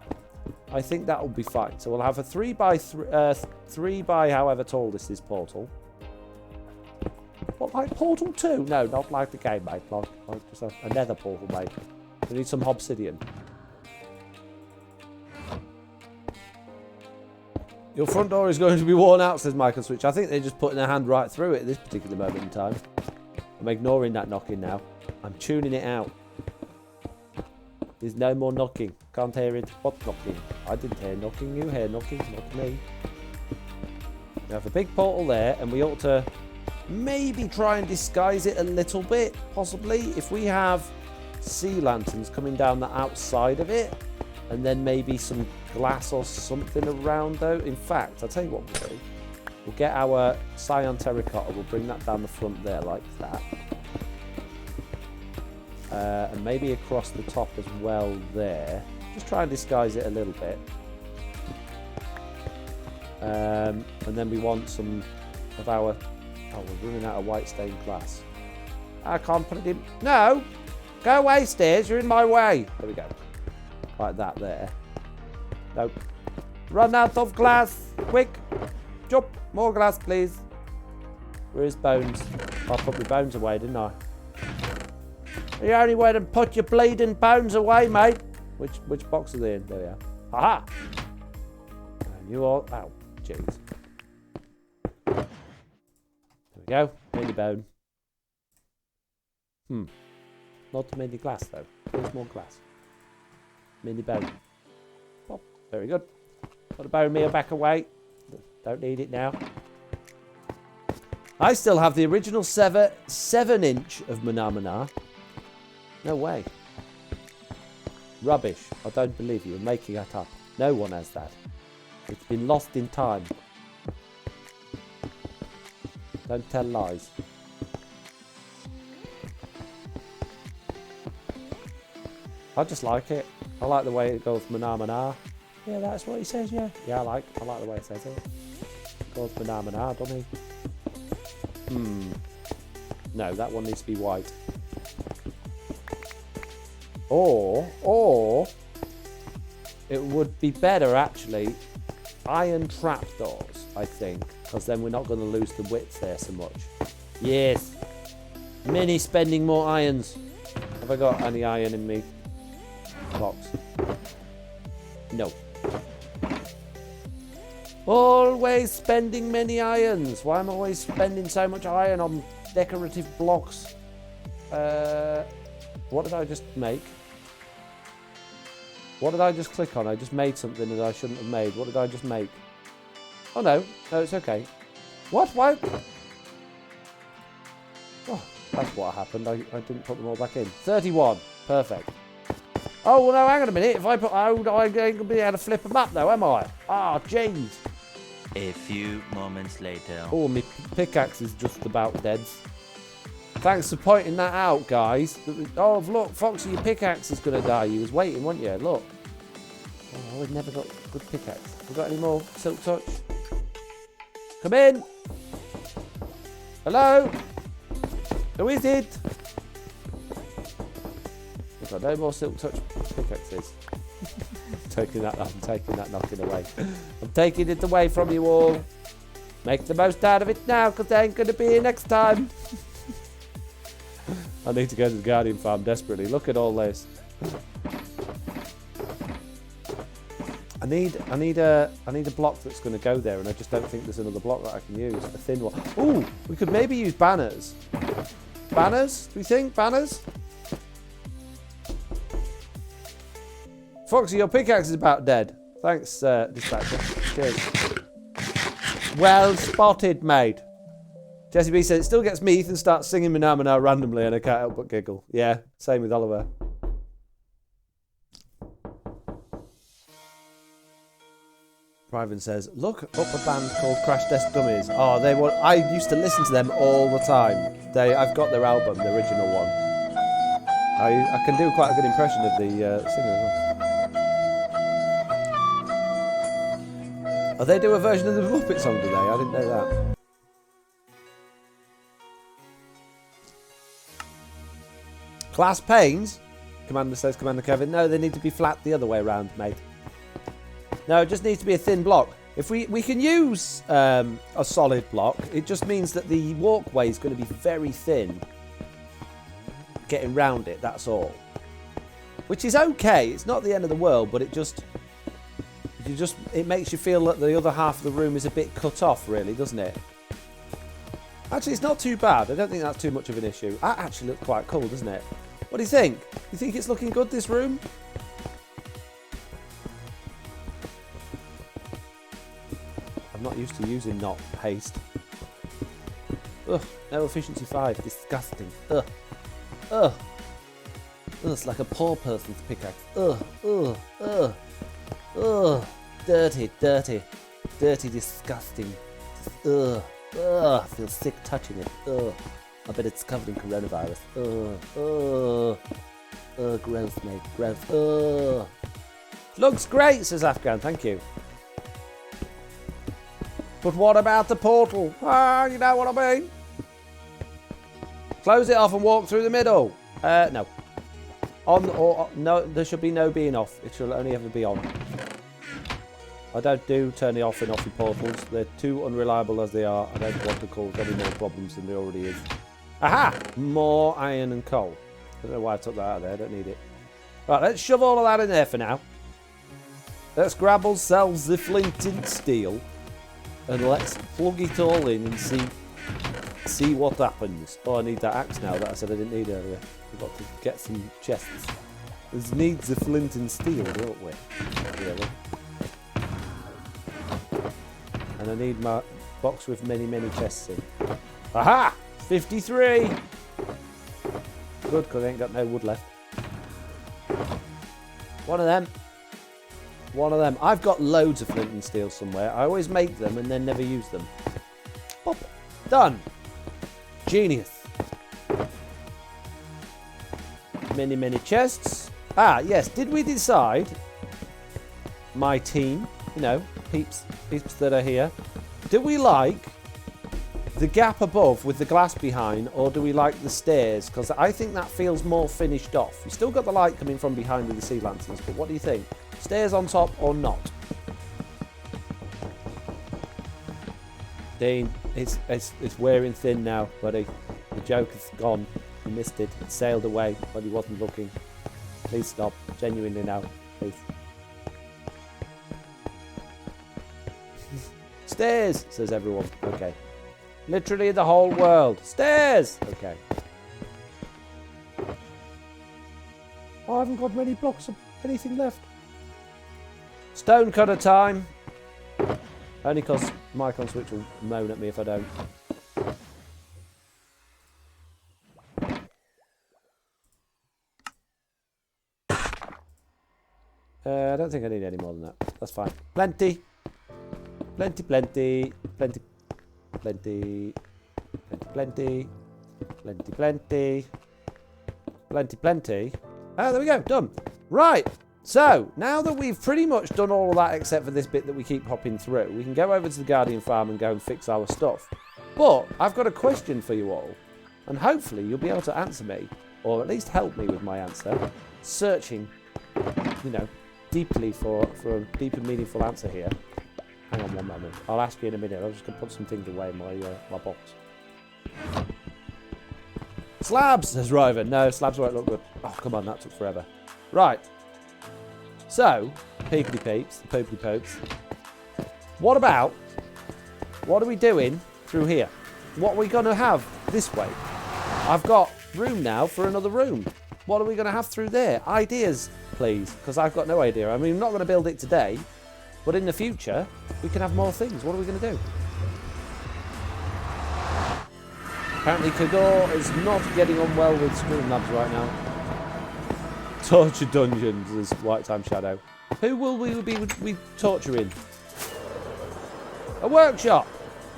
I think that will be fine. So we'll have a 3 by however tall this is portal. What, like Portal 2? No, not like the game, mate. Like just a nether portal, mate. We need some obsidian. Your front door is going to be worn out, says Michael Switch. I think they're just putting their hand right through it at this particular moment in time. I'm ignoring that knocking now. I'm tuning it out. There's no more knocking. Can't hear it. What knocking? I didn't hear knocking. You hear knocking, not me. We have a big portal there, and we ought to maybe try and disguise it a little bit, possibly. If we have sea lanterns coming down the outside of it, and then maybe some glass or something around though. In fact, I'll tell you what we'll do. We'll get our cyan terracotta, we'll bring that down the front there like that. And maybe across the top as well there. Just try and disguise it a little bit. And then we want some of our... Oh, we're running out of white stained glass. I can't put it in... No! Go away, stairs, you're in my way. There we go. Like that there. Nope. Run out of glass. Quick. Jump. More glass, please. Where's Bones? I put my bones away, didn't I? The only way to put your bleeding bones away, mate. Which box are they in? There we are. Aha! And you all... Ow. Jeez. There we go. Mini bone. Not mini glass, though. There's more glass. Mini bone. Pop. Very good. Put the bone meal back away. Don't need it now. I still have the original 7-inch of Manamana. No way. Rubbish. I don't believe you. You're making that up. No one has that. It's been lost in time. Don't tell lies. I just like it. I like the way it goes Manamana. Yeah, that's what he says, yeah. Yeah, I like the way it says it. It goes Manamana, doesn't he? No, that one needs to be white. Or it would be better actually iron trapdoors, I think, because then we're not going to lose the width there so much. Yes. Mini spending more irons. Have I got any iron in me box? No. Always spending many irons. Why am I always spending so much iron on decorative blocks? What did I just make? What did I just click on? I just made something that I shouldn't have made. What did I just make? Oh no. No, it's okay. What? Why? Oh, that's what happened. I didn't put them all back in. 31. Perfect. Oh, well, no, hang on a minute. If I put... Oh, I ain't going to be able to flip them up, though, am I? Oh, jeez.
A few moments later.
Oh, my pickaxe is just about dead. Thanks for pointing that out, guys. Oh, look, Foxy, your pickaxe is going to die. You was waiting, weren't you? Look. Oh, we've never got a good pickaxe. Have we got any more Silk Touch? Come in. Hello? Who is it? We've got no more Silk Touch pickaxes. I'm taking that knocking away. I'm taking it away from you all. Make the most out of it now, because they ain't going to be here next time. I need to go to the Guardian farm desperately. Look at all this. I need a block that's going to go there, and I just don't think there's another block that I can use. A thin one. Ooh, we could maybe use banners. Banners? Do we think banners? Foxy, your pickaxe is about dead. Thanks, Dispatcher. Cheers. Well spotted, mate. Jesse B says, it still gets me. Ethan starts singing Manamana randomly and I can't help but giggle. Yeah, same with Oliver. Privan says, look up a band called Crash Test Dummies. Oh, I used to listen to them all the time. I've got their album, the original one. I can do quite a good impression of the singer as well. Oh, they do a version of the Muppet song today. I didn't know that. Glass panes? Commander says, Commander Kevin. No, they need to be flat the other way around, mate. No, it just needs to be a thin block. If we can use a solid block, it just means that the walkway is going to be very thin. Getting round it, that's all. Which is okay. It's not the end of the world, but it makes you feel that the other half of the room is a bit cut off, really, doesn't it? Actually, it's not too bad. I don't think that's too much of an issue. That actually looks quite cool, doesn't it? What do you think? You think it's looking good, this room? I'm not used to using not haste. Ugh, no efficiency 5. Disgusting. Ugh. Ugh. Ugh, it's like a poor person's pickaxe. Ugh. Ugh. Ugh. Ugh. Dirty, dirty. Dirty, disgusting. Ugh. Ugh. I feel sick touching it. Ugh. I bet it's covered in coronavirus. Ugh. Ugh. Ugh. Gross, mate. Gross. Ugh. Looks great, says Afghan. Thank you. But what about the portal? Ah, you know what I mean? Close it off and walk through the middle. No. On or no, there should be no being off. It should only ever be on. I don't do turning off and off portals. They're too unreliable as they are. I don't want to cause any more problems than there already is. Aha! More iron and coal. I don't know why I took that out of there. I don't need it. Right, let's shove all of that in there for now. Let's grab ourselves the flint and steel. And let's plug it all in and see what happens. Oh, I need that axe now that I said I didn't need earlier. We've got to get some chests. We need the flint and steel, don't we? Really. And I need my box with many, many chests in. Aha! 53! Good, because I ain't got no wood left. One of them. One of them. I've got loads of flint and steel somewhere. I always make them and then never use them. Pop. Done. Genius. Many, many chests. Ah, yes. Did we decide, my team, you know, peeps that are here, do we like the gap above with the glass behind, or do we like the stairs? Because I think that feels more finished off. You still got the light coming from behind with the sea lanterns, but what do you think? Stairs on top or not? Dean, it's wearing thin now, buddy. The joke is gone. You missed it. It sailed away when he wasn't looking. Please stop. Genuinely now. Please. Stairs, says everyone. Okay. Literally the whole world. Stairs! Okay. Oh, I haven't got many blocks of anything left. Stone cutter time. Only because Mike on Switch will moan at me if I don't. I don't think I need any more than that. That's fine. Plenty. Plenty, plenty. Plenty. Plenty. Plenty, plenty. Plenty, plenty. Plenty, plenty. Ah, there we go. Done. Right. So, now that we've pretty much done all of that except for this bit that we keep hopping through, we can go over to the Guardian Farm and go and fix our stuff. But, I've got a question for you all. And hopefully you'll be able to answer me, or at least help me with my answer, searching, you know, deeply for a deep and meaningful answer here. Hang on one moment. I'll ask you in a minute. I'm just going to put some things away in my box. Slabs, says Ryven. No, slabs won't look good. Oh, come on, that took forever. Right. So, peepity peeps, the poopity pokes. What are we doing through here? What are we going to have this way? I've got room now for another room. What are we going to have through there? Ideas, please, because I've got no idea. I mean, I'm not going to build it today, but in the future, we can have more things. What are we going to do? Apparently, Kagor is not getting on well with Streamlabs right now. Torture Dungeons is White Time Shadow. Who will we be torturing? A workshop!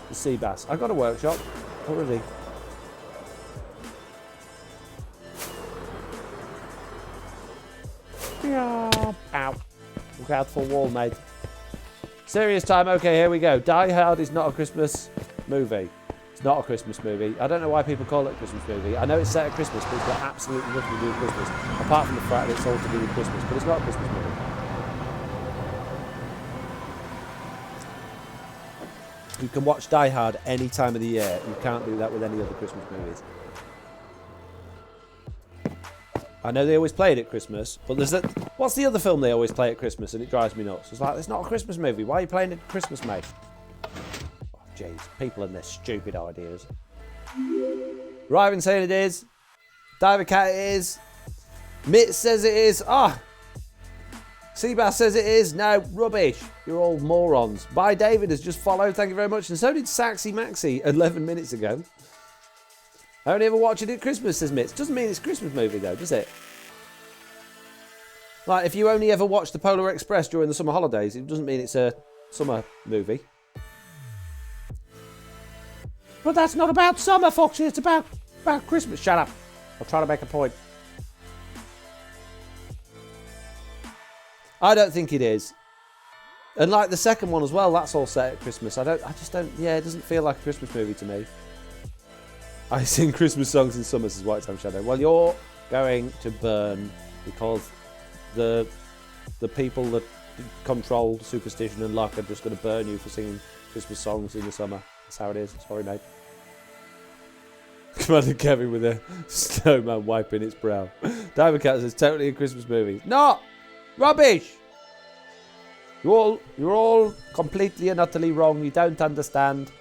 The sea bass. I got a workshop already. Ow. Look out for wall, mate. Serious time. Okay, here we go. Die Hard is not a Christmas movie. It's not a Christmas movie. I don't know why people call it a Christmas movie. I know it's set at Christmas, but it's got absolutely nothing to do with Christmas. Apart from the fact that it's all to do with Christmas. But it's not a Christmas movie. You can watch Die Hard any time of the year. You can't do that with any other Christmas movies. I know they always play it at Christmas, but there's what's the other film they always play at Christmas and it drives me nuts? It's like, it's not a Christmas movie. Why are you playing it at Christmas, mate? Oh, jeez. People and their stupid ideas. Ryven saying it is. Diver Cat it is. Mitt says it is. Ah! Seabass says it is. No, rubbish. You're all morons. Bye David has just followed. Thank you very much. And so did Saxy Maxi 11 minutes ago. I only ever watch it at Christmas, says Mitz. Doesn't mean it's a Christmas movie, though, does it? Like, if you only ever watch the Polar Express during the summer holidays, it doesn't mean it's a summer movie. But that's not about summer, Foxy. It's about Christmas. Shut up. I'll try to make a point. I don't think it is. And like the second one as well, that's all set at Christmas. Yeah, it doesn't feel like a Christmas movie to me. I sing Christmas songs in summer, says White Time Shadow. Well, you're going to burn because the people that control superstition and luck are just going to burn you for singing Christmas songs in the summer. That's how it is. Sorry, mate. Commander Kevin with a snowman wiping its brow. Diamond Cat says, totally a Christmas movie. Not! Rubbish! You're all completely and utterly wrong. You don't understand.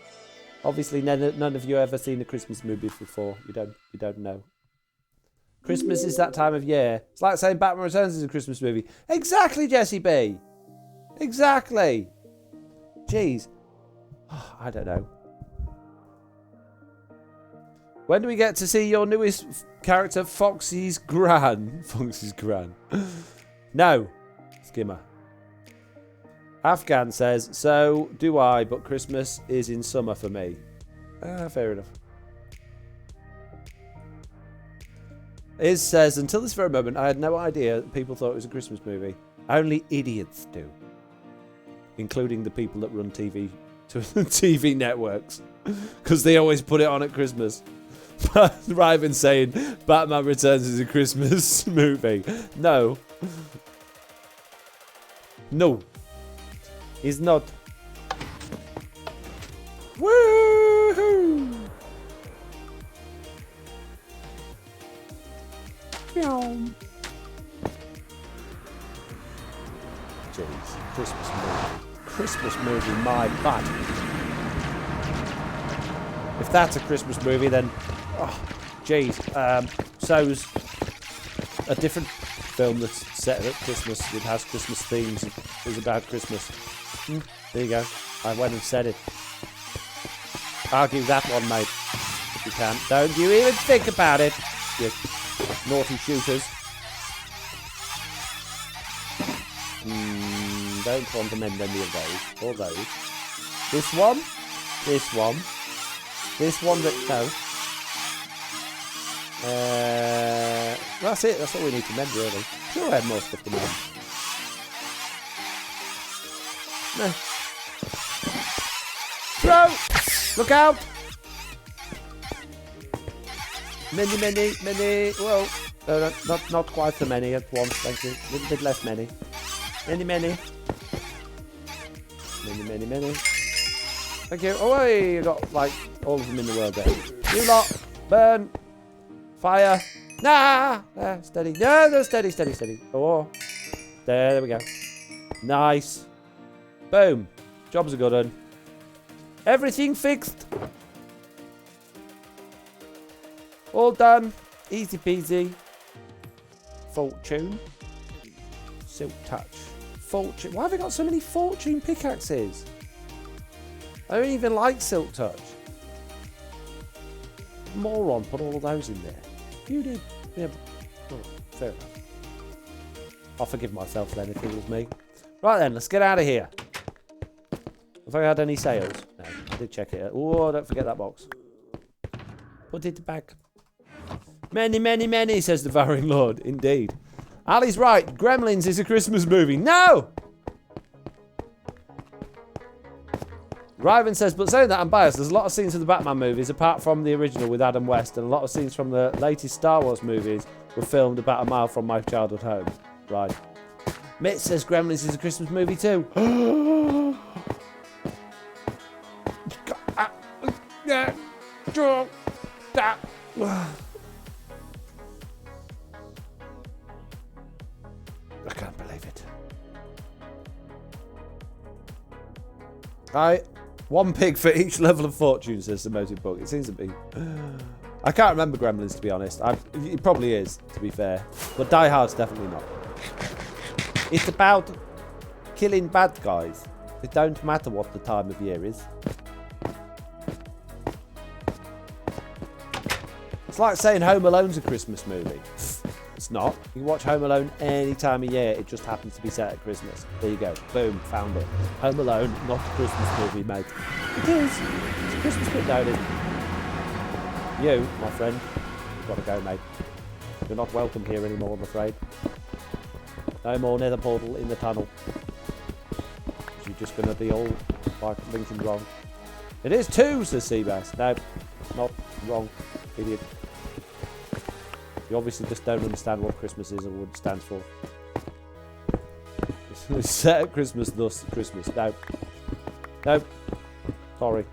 Obviously, none of you have ever seen a Christmas movie before. You don't know. Christmas is that time of year. It's like saying Batman Returns is a Christmas movie. Exactly, Jesse B. Exactly. Jeez. Oh, I don't know. When do we get to see your newest character, Foxy's Gran? Foxy's Gran. No. Skimmer. Afghan says, so do I, but Christmas is in summer for me. Fair enough. Iz says, until this very moment, I had no idea that people thought it was a Christmas movie. Only idiots do. Including the people that run TV networks. Because they always put it on at Christmas. Riven saying, Batman Returns is a Christmas movie. No. No. He's not. Woohoo! Jeez, Christmas movie. Christmas movie, my butt. If that's a Christmas movie, then, oh, jeez. So's a different film that's set at Christmas. It has Christmas themes. It's about Christmas. There you go. I went and said it. Argue that one, mate, if you can. Don't you even think about it, you naughty shooters. Don't want to mend any of those. Or those. This one. This one. This one that... No. That's it. That's all we need to mend, really. Sure, I had more stuff to mend. No. Throw! Look out! Many. Well, not quite so many at once, thank you. A little bit less many. Many. Thank you. Oh, hey, you got, like, all of them in the world there. You lot, burn, fire. Nah! There, steady. No, steady. Oh, there we go. Nice. Boom. Jobs are good done. Everything fixed. All done. Easy peasy. Fortune. Silk touch. Fortune. Why have we got so many fortune pickaxes? I don't even like silk touch. Moron put all of those in there. You did. Yeah. Oh, fair enough. I'll forgive myself then if it was me. Right then, let's get out of here. Have I had any sales? No, I did check it. Oh, don't forget that box. Put it back. Many, says the Devouring Lord. Indeed. Ali's right. Gremlins is a Christmas movie. No! Riven says, but saying that, I'm biased. There's a lot of scenes of the Batman movies, apart from the original with Adam West, and a lot of scenes from the latest Star Wars movies were filmed about a mile from my childhood home. Right. Mitt says Gremlins is a Christmas movie too. I can't believe it. One pig for each level of fortune, says the motive book. It seems to be. I can't remember Gremlins, to be honest. It probably is, to be fair. But Die Hard's definitely not. It's about killing bad guys. It don't matter what the time of year is. It's like saying Home Alone's a Christmas movie. It's not. You can watch Home Alone any time of year. It just happens to be set at Christmas. There you go. Boom. Found it. Home Alone, not a Christmas movie, mate. It is. It's a Christmas movie. No, it isn't. You, my friend, you've got to go, mate. You're not welcome here anymore, I'm afraid. No more nether portal in the tunnel. You're just going to be all like Lincoln wrong. It is 2, says Seabass. No, not wrong. Idiot. You obviously just don't understand what Christmas is or what it stands for. Set at Christmas, thus Christmas. No. No. Sorry.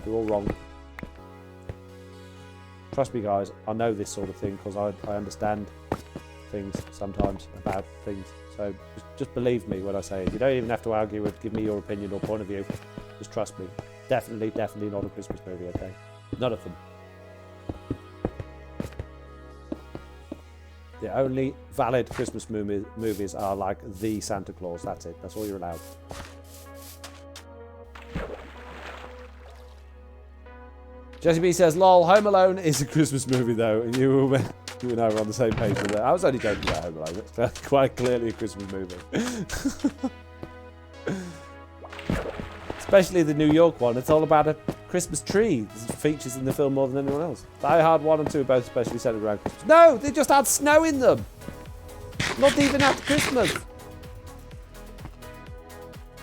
You're all wrong. Trust me, guys. I know this sort of thing because I understand things sometimes about things. So just believe me when I say it. You don't even have to argue with, give me your opinion or point of view. Just trust me. Definitely not a Christmas movie, okay? None of them. The only valid Christmas movies are like The Santa Claus. That's it. That's all you're allowed. Jesse B says, lol, Home Alone is a Christmas movie though. And you and I were on the same page with that. I was only joking about Home Alone. It's quite clearly a Christmas movie. Especially the New York one. It's all about a Christmas tree. It features in the film more than anyone else. Die Hard 1 and 2 are both especially centered around Christmas. No, they just had snow in them. Not even at Christmas.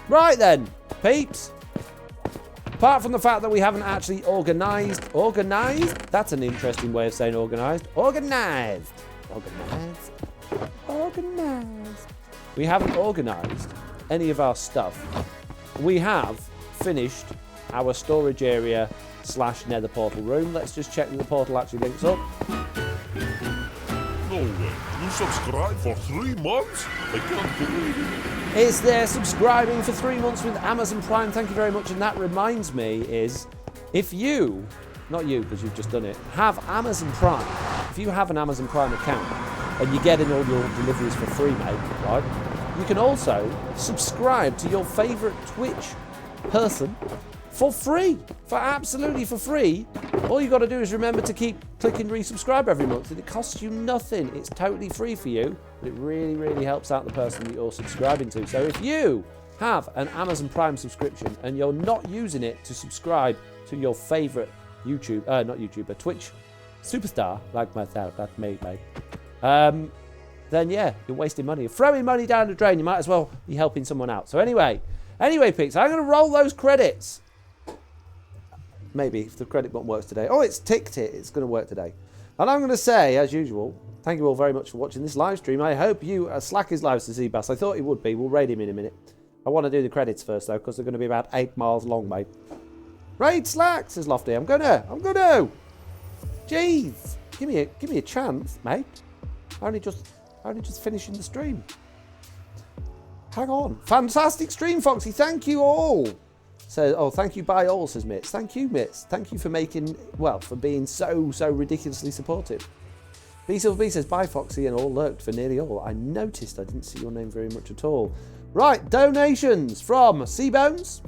Right then, peeps. Apart from the fact that we haven't actually organised, that's an interesting way of saying organised. Organised. We haven't organised any of our stuff. We have finished our storage area / nether portal room. Let's just check that the portal actually links up.
No way. You subscribed for 3 months? I can't believe it.
It's there subscribing for 3 months with Amazon Prime. Thank you very much. And that reminds me is, if you, not you because you've just done it, have Amazon Prime. If you have an Amazon Prime account and you're getting all your deliveries for free, mate, right? You can also subscribe to your favourite Twitch person for free, absolutely for free. All you got to do is remember to keep clicking resubscribe every month, and it costs you nothing. It's totally free for you, but it really, really helps out the person that you're subscribing to. So if you have an Amazon Prime subscription and you're not using it to subscribe to your favourite Twitch superstar like myself, that's me, mate. Then yeah, you're wasting money. You're throwing money down the drain. You might as well be helping someone out. So anyway, peeps, I'm going to roll those credits. Maybe if the credit button works today. Oh, it's ticked it. It's going to work today. And I'm going to say, as usual, thank you all very much for watching this live stream. I hope you slack his lives to Zbass. I thought he would be. We'll raid him in a minute. I want to do the credits first though, because they're going to be about 8 miles long, mate. Raid slack, says Lofty. I'm gonna. Jeez, give me a chance, mate. Only just finishing the stream. Hang on. Fantastic stream, Foxy. Thank you all. Says, oh, thank you by all, says Mitz. Thank you, Mitz. Thank you for for being so ridiculously supportive. B Silver B says, bye, Foxy, and all lurked for nearly all. I noticed I didn't see your name very much at all. Right, donations from C-Bones.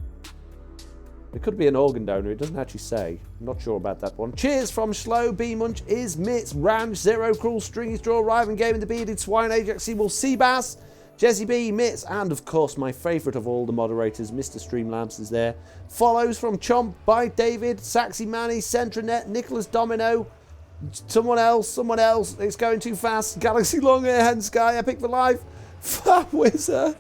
It could be an organ donor. It doesn't actually say. I'm not sure about that one. Cheers from Schlo, B Munch, Is Mitz, Ranch, Zero Cruel, Stringy Straw, Riven Gaming, The Bearded Swine, Ajax, Seawolf, Seabass, Jesse B, Mitz, and of course my favourite of all the moderators, Mr. Streamlabs is there. Follows from Chomp, by David, Saxy Manny, Centranet, Nicholas Domino, someone else, it's going too fast, Galaxy Long Hair, Hen Sky, Epic for Life, Fat Wizard,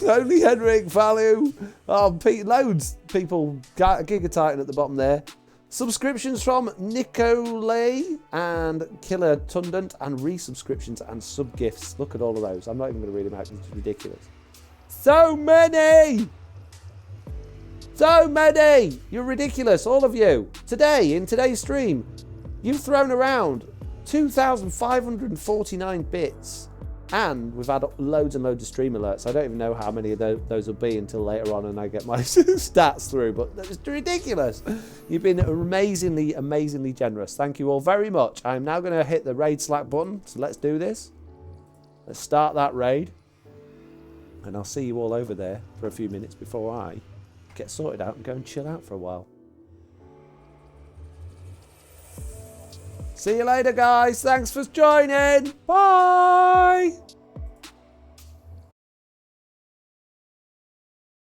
Only Henrik, Value, loads people, Giga Titan at the bottom there. Subscriptions from Nicolay and Killer Tundant, and resubscriptions and sub-gifts. Look at all of those. I'm not even going to read them out. It's ridiculous. So many! You're ridiculous, all of you. Today, in today's stream, you've thrown around 2,549 bits. And we've had loads and loads of stream alerts. I don't even know how many of those will be until later on and I get my stats through. But that's ridiculous. You've been amazingly generous. Thank you all very much. I'm now going to hit the raid Slack button. So let's do this. Let's start that raid. And I'll see you all over there for a few minutes before I get sorted out and go and chill out for a while. See you later, guys. Thanks for joining. Bye.